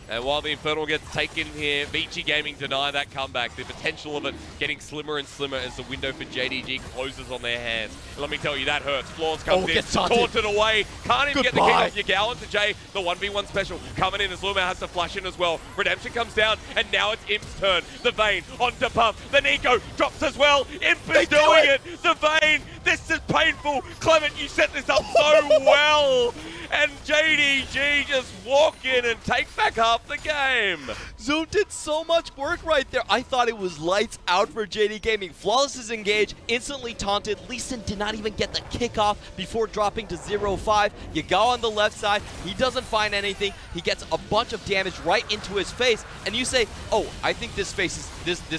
And while the Infernal gets taken here, Vici Gaming deny that comeback. The potential of it getting slimmer and slimmer as the window for JDG closes on their hands. And let me tell you, that hurts. Flawless comes in, taunted away. Can't even get the kick off Yagao into Jay. The 1v1 special coming in as LvMao has to flash in as well. Redemption comes down, and now it's Imp's turn. The Vayne onto Puff. The Neeko drops as well. Imp is doing it. The Vayne. This is painful. Clement, you set this up so well. And JDG just walk in and take back half the game. Zoom did so much work right there. I thought it was lights out for JD Gaming. Flawless is engaged, instantly taunted. Lee Sin did not even get the kickoff before dropping to 0-5. Yagao on the left side, he doesn't find anything. He gets a bunch of damage right into his face, and you say, oh, I think this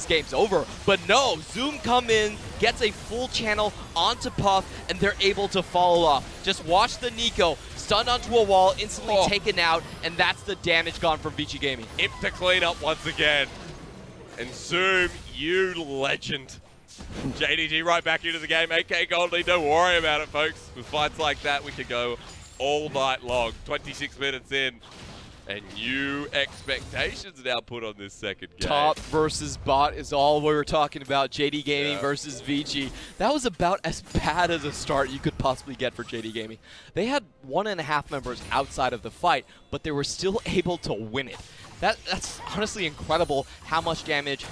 game's over. But no, Zoom come in, gets a full channel onto Puff, and they're able to follow off. Just watch the Neeko stunned onto a wall, instantly taken out, and that's the damage gone from Vici Gaming. Imp to clean up once again. And Zoom, you legend. JDG right back into the game. AK Goldie, don't worry about it, folks. With fights like that, we could go all night long. 26 minutes in. And new expectations now put on this second game. Top versus bot is all we were talking about. JD Gaming versus Vici. That was about as bad as a start you could possibly get for JD Gaming. They had 1.5 members outside of the fight, but they were still able to win it. That's honestly incredible how much damage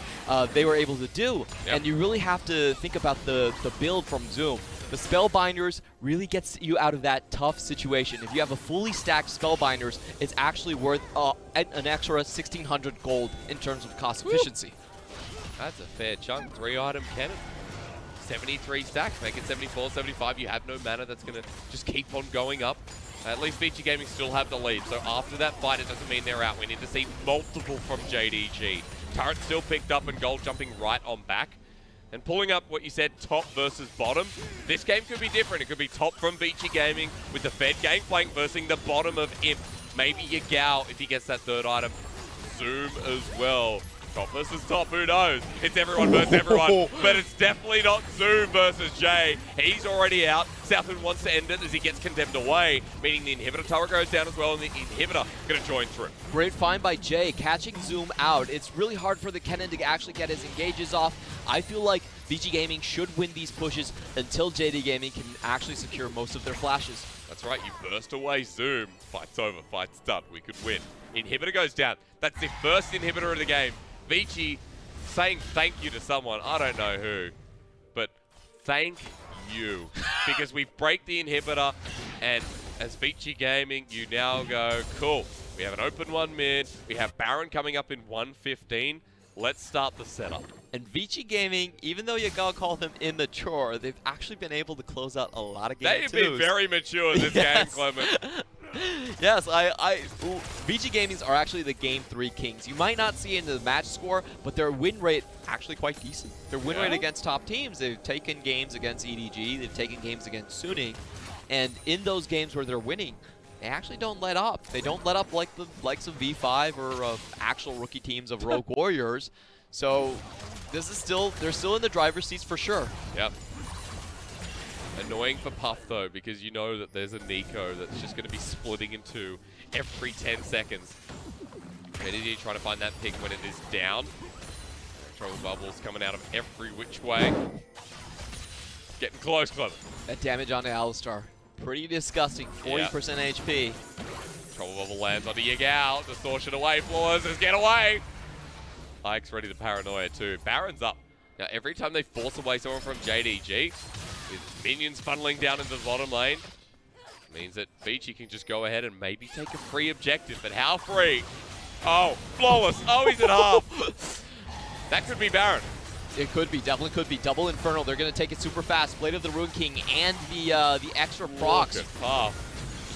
they were able to do. And you really have to think about the build from Zoom. The Spellbinders really gets you out of that tough situation. If you have a fully stacked Spellbinders, it's actually worth an extra 1,600 gold in terms of cost efficiency. That's a fair chunk. 3-item Kennen. 73 stacks, make it 74, 75. You have no mana that's going to just keep on going up. At least Vici Gaming still have the lead. So after that fight, it doesn't mean they're out. We need to see multiple from JDG. Turret still picked up and gold jumping right on back. And pulling up what you said, top versus bottom, this game could be different. It could be top from Vici Gaming with the Fed Gangplank versus the bottom of Imp. Maybe Yagao if he gets that third item. Zoom as well. Top versus top, who knows? It's everyone versus everyone, but it's definitely not Zoom versus Jay. He's already out. Southwind wants to end it as he gets condemned away, meaning the inhibitor tower goes down as well, and the inhibitor going to join through. Great find by Jay, catching Zoom out. It's really hard for the Kennen to actually get his engages off. I feel like Vici Gaming should win these pushes until JD Gaming can actually secure most of their flashes. That's right, you burst away Zoom. Fight's over, fight's done, we could win. Inhibitor goes down. That's the first inhibitor of the game. Vici saying thank you to someone, I don't know who, but thank you. Because we break the inhibitor, and as Vici Gaming, you now go, cool, we have an open 1 mid, we have Baron coming up in 1:15, let's start the setup. And Vici Gaming, even though Yagao called them immature, they've actually been able to close out a lot of games. They've been very mature in this game, Clement. Yes, Vici Gamings are actually the Game 3 kings. You might not see it in the match score, but their win rate actually quite decent. Their win rate against top teams, they've taken games against EDG, they've taken games against Suning, and in those games where they're winning, they actually don't let up. They don't let up like the likes of V5 or actual rookie teams of Rogue Warriors. So this is they're still in the driver's seats for sure. Yep. Annoying for Puff though, because you know that there's a Neeko that's just going to be splitting in two every 10 seconds. JDG trying to find that pick when it is down. Trouble bubbles coming out of every which way. Getting close, Clever. That damage onto Alistar. Pretty disgusting. 40% HP. Trouble bubble lands onto Yagao. Distortion away. Floors. Just get away. Ike's ready to paranoia too. Baron's up. Now every time they force away someone from JDG, with minions funneling down into the bottom lane, means that Vici can just go ahead and maybe take a free objective. But how free? Oh, flawless. Oh, he's at half. That could be Baron. It could be, definitely could be. Double Infernal. They're going to take it super fast. Blade of the Rune King and the extra procs.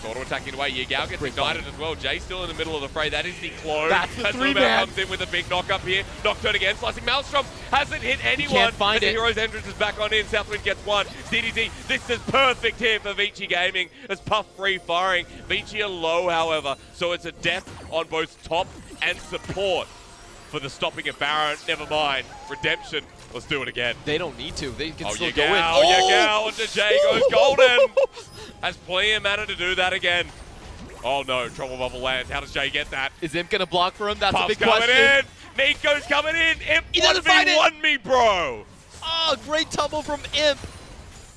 Auto attacking away. Yagao gets ignited as well. Jay's still in the middle of the fray. That is the close. That's the 3-man. Comes in with a big knock up here. Nocturne again. Slicing Maelstrom. Hasn't hit anyone. Can't find it. The Hero's entrance is back on in. Southwind gets one. DDZ. This is perfect here for Vici Gaming as Puff free firing. Vici are low, however. So it's a death on both top and support. for the stopping of Baron. Never mind. Redemption. Let's do it again. They don't need to. They can still Yagao, go in. Yagao into Jay goes golden. Has plenty of mana to do that again. Oh no, trouble bubble lands. How does Jay get that? Is Imp going to block for him? That's Puff's a big coming question. in. Neeko's coming in. Imp He doesn't find it. 1v1 me, bro. Oh, great tumble from Imp.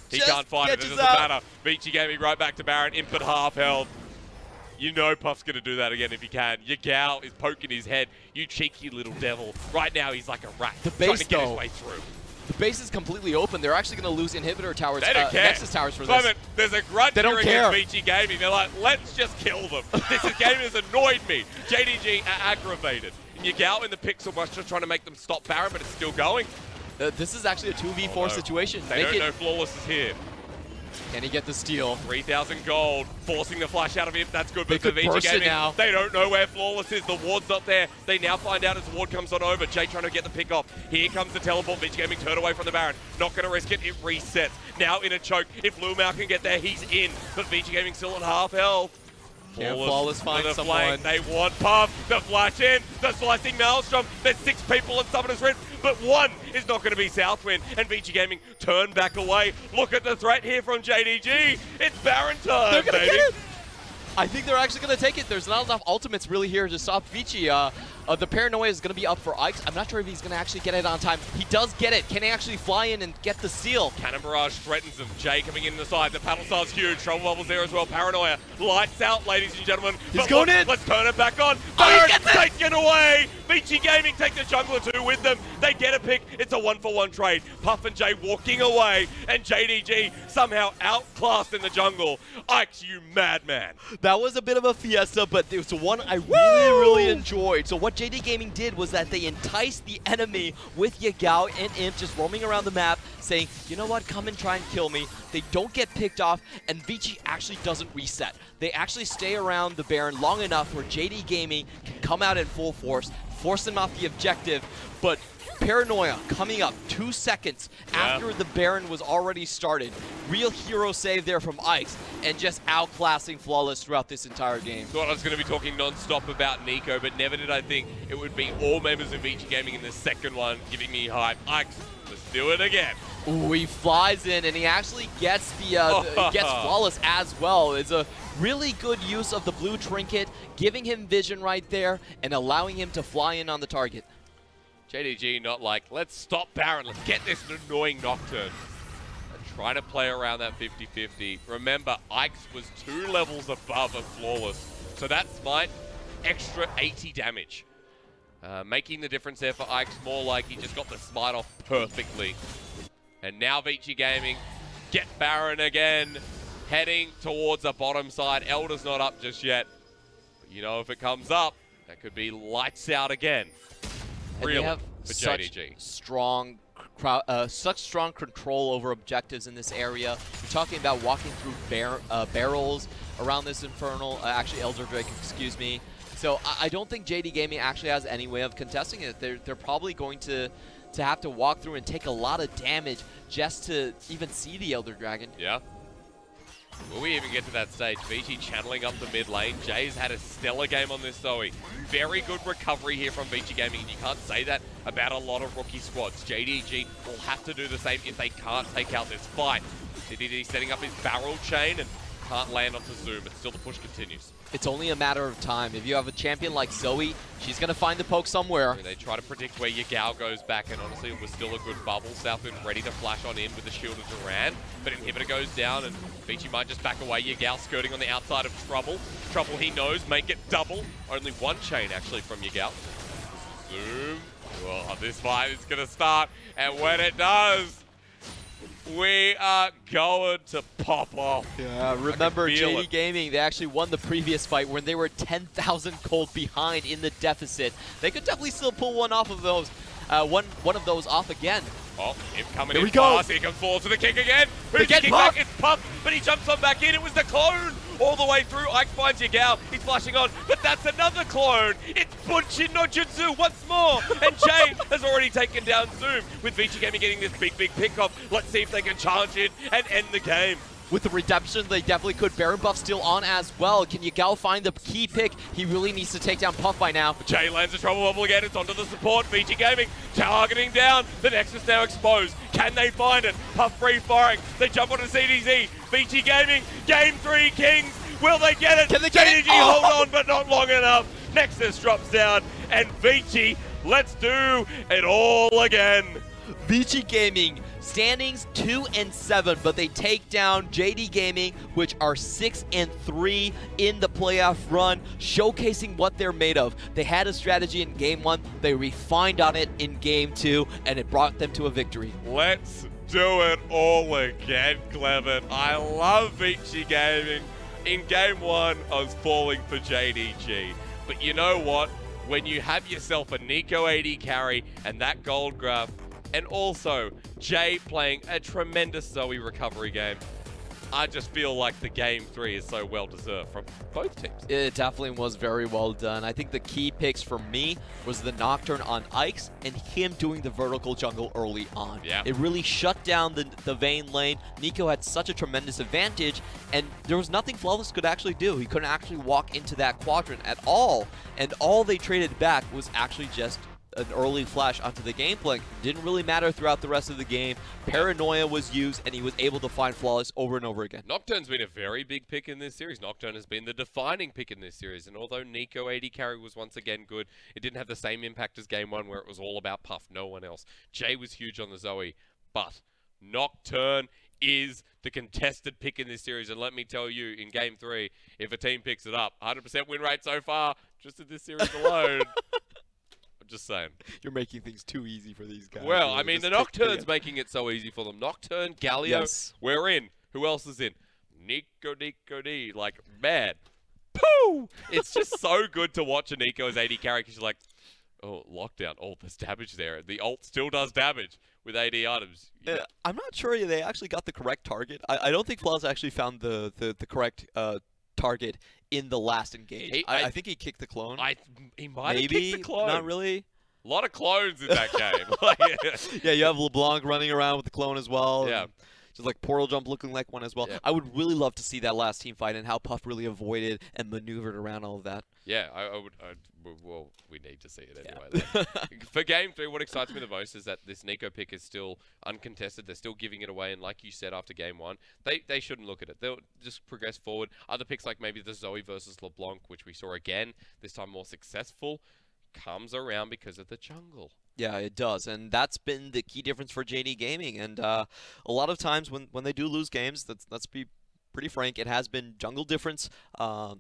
He Just can't find it. It catches doesn't out. matter. Vici Gaming right back to Baron. Imp at half health. You know Puff's going to do that again if he can. Yagao is poking his head. You cheeky little devil. Right now, he's like a rat. The trying base, to get his though. way through. The base is completely open. They're actually going to lose inhibitor towers, They don't care. Nexus towers for Clement, this. there's a grudge They don't here care. against Vici Gaming. They're like, let's just kill them. This game has annoyed me. JDG are aggravated. And Yagao in the pixel bush just trying to make them stop Baron, but it's still going. This is actually a 2v4 situation. They don't know Flawless is here. Can he get the steal? 3,000 gold, forcing the flash out of him. That's good, They but for could Vici burst it Gaming, now. they don't know where Flawless is. The ward's not there. They now find out as the ward comes on over. Jay trying to get the pick off. Here comes the teleport. Vici Gaming turned away from the Baron. Not going to risk it. It resets. Now in a choke. If LvMao can get there, he's in. But Vici Gaming still at half health. Can Flawless find the someone? Flank. They want Puff. The flash in. The slicing Maelstrom. There's 6 people in Summoner's Rift, but 1 is not going to be Southwind. And Vici Gaming turn back away. Look at the threat here from JDG. It's Baron time, They're going to baby. get it! I think they're actually going to take it. There's not enough ultimates really here to stop Vici. The paranoia is going to be up for Ike. I'm not sure if he's going to actually get it on time. He does get it. Can he actually fly in and get the seal? Cannon Barrage threatens him. Jay coming in the side. The paddle star's huge. Trouble bubbles there as well. Paranoia. Lights out, ladies and gentlemen. He's going in. Let's turn it back on. Oh, he Baron gets it. taken away. Vici Gaming take the jungler 2 with them. They get a pick. It's a 1-for-1 trade. Puff and Jay walking away. And JDG somehow outclassed in the jungle. Ike's, you madman. That was a bit of a fiesta, but it was the one I really enjoyed. So what JD Gaming did was that they enticed the enemy with Yagao and Imp just roaming around the map, saying, you know what, come and try and kill me. They don't get picked off, and Vici actually doesn't reset. They actually stay around the Baron long enough where JD Gaming can come out in full force, force them off the objective, but Paranoia coming up 2 seconds after the Baron was already started. Real hero save there from Ice, and just outclassing Flawless throughout this entire game. Thought I was going to be talking non-stop about Neeko, but never did I think it would be all members of Vici Gaming in the second one giving me hype. Ike's, let's do it again. Ooh, he flies in, and he actually gets the gets Flawless as well. It's a really good use of the blue trinket, giving him vision right there, and allowing him to fly in on the target. JDG not like, let's stop Baron, let's get this annoying Nocturne. Trying to play around that 50-50. Remember, Ike's was 2 levels above a Flawless, so that smite, extra 80 damage. Making the difference there for Ike's more like he just got the smite off perfectly. And now Vici Gaming get Baron again, heading towards the bottom side. Elder's not up just yet. But you know, if it comes up, that could be lights out again. And Really, they have for such JDG. such strong control over objectives in this area. You're talking about walking through barrels around this Infernal, actually Elder Drake, excuse me. So I don't think JD Gaming actually has any way of contesting it. They're probably going to have to walk through and take a lot of damage just to even see the Elder Dragon. Yeah. Will we even get to that stage? Vici channeling up the mid lane. Jay's had a stellar game on this Zoe. Very good recovery here from Vici Gaming. You can't say that about a lot of rookie squads. JDG will have to do the same if they can't take out this fight. JDG setting up his barrel chain and can't land onto Zoom, but still the push continues. It's only a matter of time. If you have a champion like Zoe, she's going to find the poke somewhere. They try to predict where Yagao goes back, and honestly, it was still a good bubble. Southwind ready to flash on in with the shield of Duran, but Inhibitor goes down, and Vici might just back away. Yagao skirting on the outside of Trouble. Trouble, he knows, make it double. Only 1 chain, actually, from Yagao. Zoom. Oh, this fight is going to start, and when it does, we are going to pop off. Yeah, remember JD it. Gaming, they actually won the previous fight when they were 10,000 gold behind in the deficit. They could definitely still pull one off of those, one of those off again. Oh, him coming Here in we go. fast. Here comes Flawless to the kick again. Who's They get kicking Puff. back? It's Puff, but he jumps on back in. It was the clone all the way through. Ike finds Yagao. He's flashing on, but that's another clone. It's Bunshin no Jutsu once more. And Jay has already taken down Zoom with Vici Gaming getting this big pick off. Let's see if they can charge it and end the game. with the redemption, they definitely could. Baron buff still on as well. Can Yagao find the key pick? He really needs to take down Puff by now. Jay lands a trouble bubble again. It's onto the support. Vici Gaming targeting down. The Nexus now exposed. Can they find it? Puff free firing. They jump onto CDZ. Vici Gaming, game 3 Kings. Will they get it? Can they get JDG it? Oh! hold on, but not long enough. Nexus drops down, and Vici, let's do it all again. Vici Gaming, standings 2-7, but they take down JD Gaming, which are 6-3 in the playoff run, showcasing what they're made of. They had a strategy in game 1, they refined on it in game 2, and it brought them to a victory. Let's do it all again, Clement. I love Vici Gaming. In game 1, I was falling for JDG. But you know what? When you have yourself a Neeko AD carry and that gold graph, and also Jay playing a tremendous Zoe recovery game, I just feel like the game 3 is so well deserved from both teams. It definitely was very well done. I think the key picks for me was the Nocturne on Ike's and him doing the vertical jungle early on. Yeah. It really shut down the Vayne lane. Neeko had such a tremendous advantage, and there was nothing Flawless could actually do. He couldn't actually walk into that quadrant at all, and all they traded back was actually just an early flash onto the Gangplank. Didn't really matter throughout the rest of the game. Paranoia was used, and he was able to find Flawless over and over again. Nocturne's been a very big pick in this series. Nocturne has been the defining pick in this series, and although Neeko AD carry was once again good, it didn't have the same impact as game 1 where it was all about Puff, no one else. Jay was huge on the Zoe, but Nocturne is the contested pick in this series, and let me tell you, in game 3, if a team picks it up, 100% win rate so far, just in this series alone. Just saying. You're making things too easy for these guys. Well, I mean, the Nocturne's making it so easy for them. Nocturne, Galio, yes. We're in. Who else is in? Neeko D. Like, man. Pooh! It's just so good to watch a Neeko as AD carry because you're like, oh, lockdown. Oh, there's damage there. The ult still does damage with AD items. Yeah. I'm not sure they actually got the correct target. I don't think Flawless actually found the correct target in the last engage. I think he kicked the clone. He might have kicked the clone. Not really. A lot of clones in that game. Yeah, you have LeBlanc running around with the clone as well. Yeah. Just like Portal Jump looking like one as well. Yeah. I would really love to see that last team fight and how Puff really avoided and maneuvered around all of that. Yeah, I would. Well, we need to see it anyway. Yeah. For game 3, what excites me the most is that this Neeko pick is still uncontested. They're still giving it away, and like you said after game 1, they shouldn't look at it. They'll just progress forward. Other picks like maybe the Zoe versus LeBlanc, which we saw again, this time more successful, comes around because of the jungle. Yeah, it does, and that's been the key difference for JD Gaming. And a lot of times when they do lose games, let's be pretty frank, it has been jungle difference for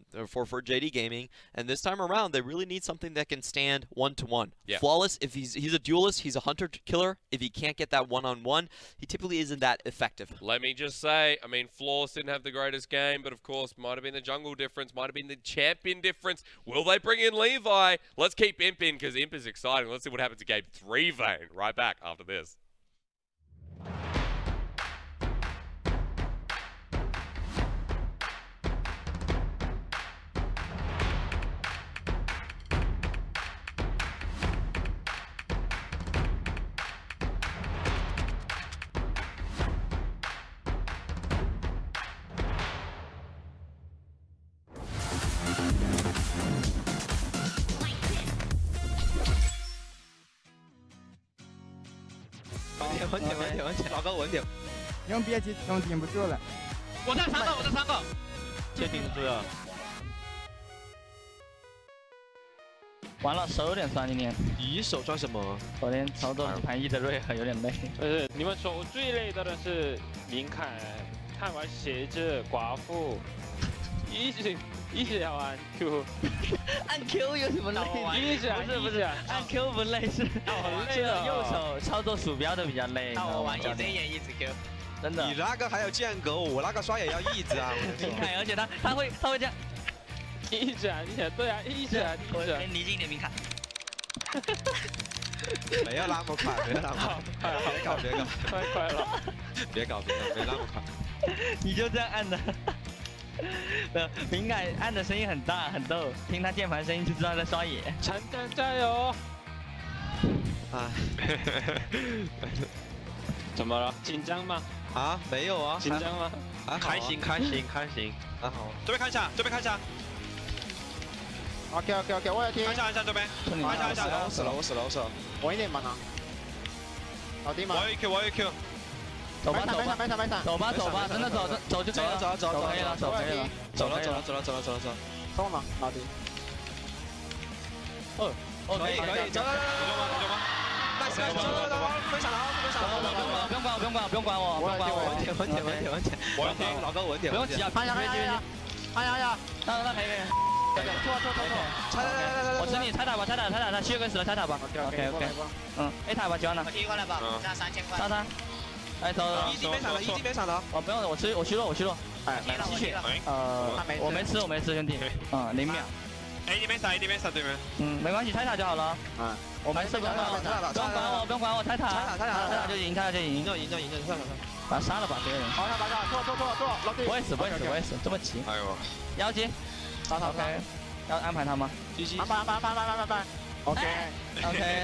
JD Gaming. And this time around, they really need something that can stand one-to-one. Yeah. Flawless, if he's a duelist, he's a hunter-killer. If he can't get that one-on-one, he typically isn't that effective. Let me just say, I mean, Flawless didn't have the greatest game, but of course, might have been the jungle difference, might have been the champion difference. Will they bring in Levi? Let's keep Imp in, because Imp is exciting. Let's see what happens in game 3, Vayne. Right back after this.稳点，老高稳点。用别急，用顶不住了。我在3个，我在3个。接顶不住了。完了，手有点酸，今天。你手酸什么？昨天操作盘1的瑞很有点累。你们手最累的人是林凯，看完鞋子寡妇，一直要按 Q， 按 Q 有什么累？不是，按 Q 不累，是右手操作鼠标的比较累。那我玩也这眼一直 Q， 真的。你那个还有间隔，我那个刷也要一直啊。林凯，而且他会这样，一直按，对啊，一直按。离近点，明凯。没有那么快，没有那么快，别搞，太快了，别搞，没那么快。你就这样按的。明凯按的声音很大很逗，听他键盘声音就知道在刷野。陈丹加油！啊，怎么了？紧张吗？啊，没有啊。紧张吗？开心，还好。这边看一下，OK，我要听。按下这边，按下。我死了。晚一点吧呢。搞定吗？我有 Q。走吧，真的走就可以了，走可以了。走了。送了，老弟。可以，走。分享了，不用管我。稳点。我要听老高稳点。不用急啊，攀下。那可以。错。我指你拆塔吧，他7个死了，拆塔吧。OK。A 塔吧，喜欢的。提过来吧，加3000块。杀。哎，走。一级没闪的。哦，不用了，我虚弱。哎，继续。我没吃，兄弟。0秒。哎，你没闪对面。没关系，拆塔就好了。我没事，不用管我，拆塔就赢，赢就赢，把他杀了吧，这个人。好，错，不会死，这么急。哎呦。妖姬。OK， 要安排他吗？安排。OK，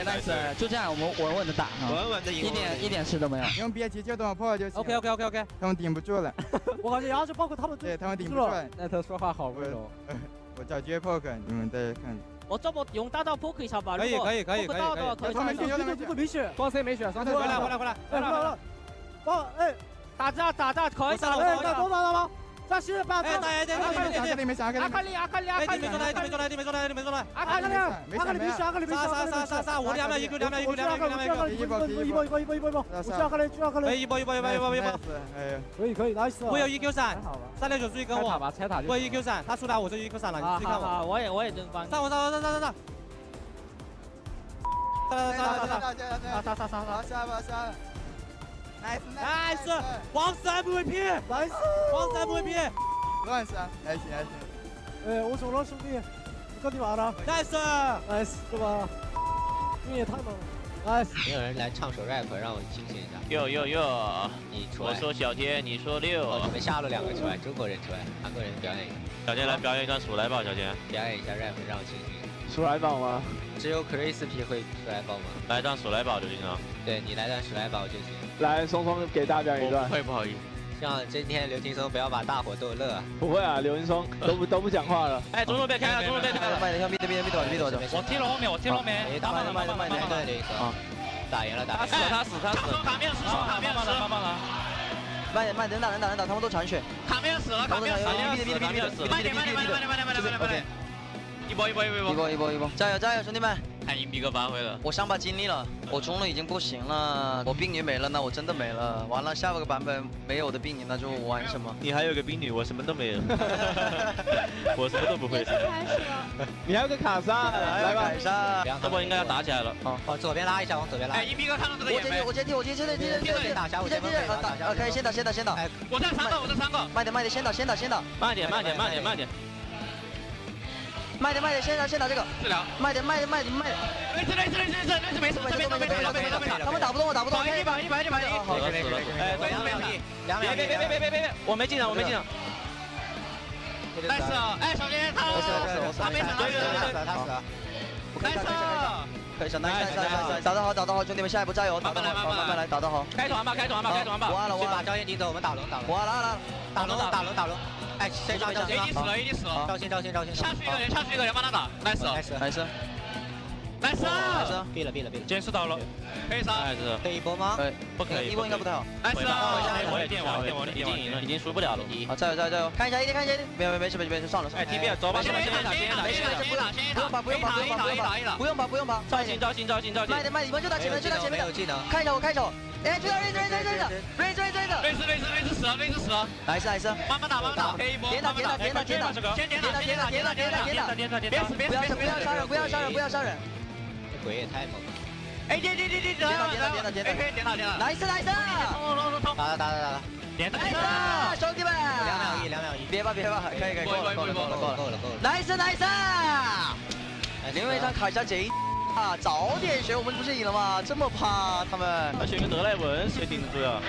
nice， 就这样，我们稳稳的打，稳的赢，一点事都没有。用别急，就等我破就行。OK， 他们顶不住了。我感觉要是包括他们，对他们顶不住了。那他说话好温柔。我叫接 poke， 你们再看。我这么用大招 poke 一下吧。可以。他们没血，光 C 没血，双 C 回来。哎，打架可以打了，多打了吗？这是把对，没啥，阿卡里，阿卡里，没中来，阿卡里，杀，我2秒1个，一波，可以，nice。我有1Q 闪，3连就注意跟我，我有1Q 闪，他出来我就1Q闪了，你自己看我。我也真帮。上，杀。Nice， 王子 MVP， 乱杀，还行。我走了，兄弟，我跟你玩了。Nice， 是吧？你也太猛了。没有人来唱首 rap 让我清醒一下。哟，你出来。我说小天，你说6。我准备下了2个出来，中国人出来，韩国人表演一下。小天来表演一段鼠来宝，小天。表演一下 rap 让我清醒一下。鼠来宝吗？只有 Crispy 会鼠来宝吗？来段鼠来宝就行了。对你来段鼠来宝就行。来，松给大家表演一段。不好意思。希望今天刘青松不要把大伙逗乐。不会啊，刘青松都不讲话了。哎，中路别开了。慢点，密躲。我踢了后面。慢点。打赢了。他死。卡面死。慢点，能打，他们都残血。卡面死了。慢点。一波，加油，兄弟们！看硬币哥发挥了。我伤疤尽力了，我中路已经不行了，我婢女没了，那我真的没了。完了，下个版本没有我的婢女，那就玩什么？你还有个婢女，我什么都没有。我什么都不会。你还有个卡莎，来吧，卡莎。这波应该要打起来了。往左边拉一下，哎，硬币哥看到这个眼没？我接替，打下，我先可以先打。我这3个。慢点，先打。慢点。先打这个。治疗。慢点。没事。他们打不动。100。好，可以。哎，2秒。别，我没进啊。nice， 哎，小天他没闪。可以上，打得好，兄弟们，下一步加油，慢慢来，打得好。开团吧。完了，先把焦点顶走，我们打龙。完了，打龙。哎，先打，AD 死了。赵信。下去一个人帮他打。nice。毙了。监视到了，可以杀。可以一波吗？不可以。一波应该不太好。nice。我已经输不了了。好，加油！看一下 AD，没事，上了。哎 ，TB 走吧，先打。不用吧。赵信。慢点，你们就打前面的。看一下我开手。哎，追瑞斯死了。nice。慢慢打。可以一波。点打。不要杀人。鬼也太猛了。哎，点打。nice。打。点打。兄弟们，2秒1。别吧，可以，够了。nice。另外一张卡莎贼啊，早点选我们不是赢了吗？这么怕他们。他选个德莱文，谁顶得住呀？